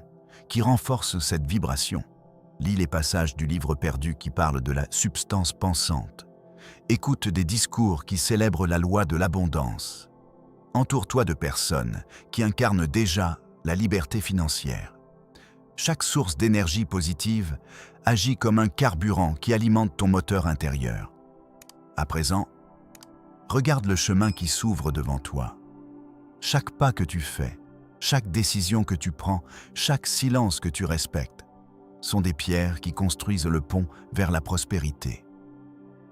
qui renforcent cette vibration. Lis les passages du livre perdu qui parlent de la substance pensante. Écoute des discours qui célèbrent la loi de l'abondance. Entoure-toi de personnes qui incarnent déjà la liberté financière. Chaque source d'énergie positive agit comme un carburant qui alimente ton moteur intérieur. À présent, regarde le chemin qui s'ouvre devant toi. Chaque pas que tu fais, chaque décision que tu prends, chaque silence que tu respectes, sont des pierres qui construisent le pont vers la prospérité.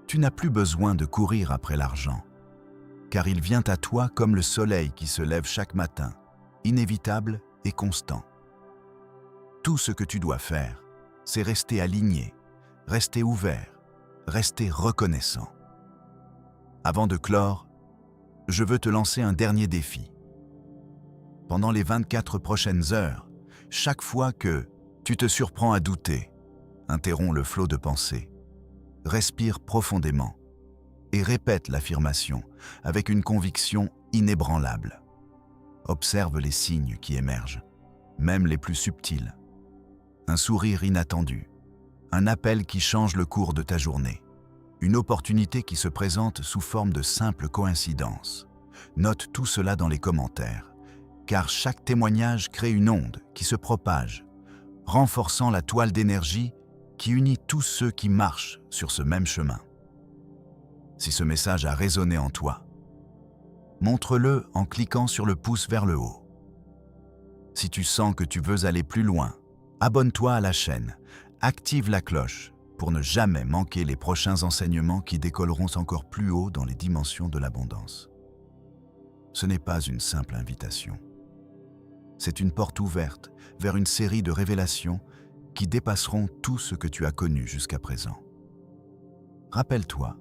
Tu n'as plus besoin de courir après l'argent, car il vient à toi comme le soleil qui se lève chaque matin, inévitable et constant. Tout ce que tu dois faire, c'est rester aligné, rester ouvert, rester reconnaissant. Avant de clore, je veux te lancer un dernier défi. Pendant les 24 prochaines heures, chaque fois que tu te surprends à douter, interromps le flot de pensée, respire profondément et répète l'affirmation avec une conviction inébranlable. Observe les signes qui émergent, même les plus subtils. Un sourire inattendu, un appel qui change le cours de ta journée, une opportunité qui se présente sous forme de simple coïncidence. Note tout cela dans les commentaires, car chaque témoignage crée une onde qui se propage, renforçant la toile d'énergie qui unit tous ceux qui marchent sur ce même chemin. Si ce message a résonné en toi, montre-le en cliquant sur le pouce vers le haut. Si tu sens que tu veux aller plus loin, abonne-toi à la chaîne, active la cloche pour ne jamais manquer les prochains enseignements qui décolleront encore plus haut dans les dimensions de l'abondance. Ce n'est pas une simple invitation. C'est une porte ouverte vers une série de révélations qui dépasseront tout ce que tu as connu jusqu'à présent. Rappelle-toi,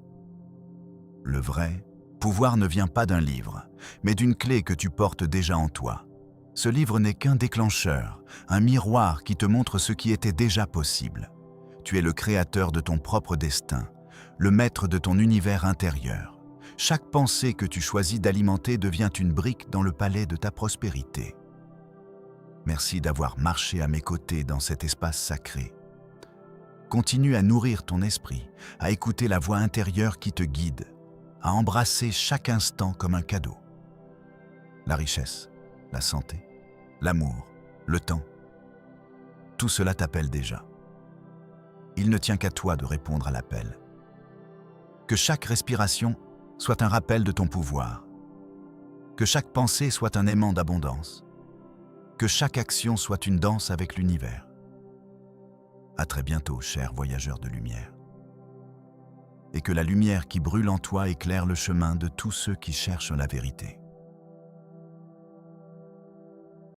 le vrai pouvoir ne vient pas d'un livre, mais d'une clé que tu portes déjà en toi. Ce livre n'est qu'un déclencheur, un miroir qui te montre ce qui était déjà possible. Tu es le créateur de ton propre destin, le maître de ton univers intérieur. Chaque pensée que tu choisis d'alimenter devient une brique dans le palais de ta prospérité. Merci d'avoir marché à mes côtés dans cet espace sacré. Continue à nourrir ton esprit, à écouter la voix intérieure qui te guide, à embrasser chaque instant comme un cadeau. La richesse, la santé, l'amour, le temps, tout cela t'appelle déjà. Il ne tient qu'à toi de répondre à l'appel. Que chaque respiration soit un rappel de ton pouvoir. Que chaque pensée soit un aimant d'abondance. Que chaque action soit une danse avec l'univers. À très bientôt, chers voyageurs de lumière. Et que la lumière qui brûle en toi éclaire le chemin de tous ceux qui cherchent la vérité.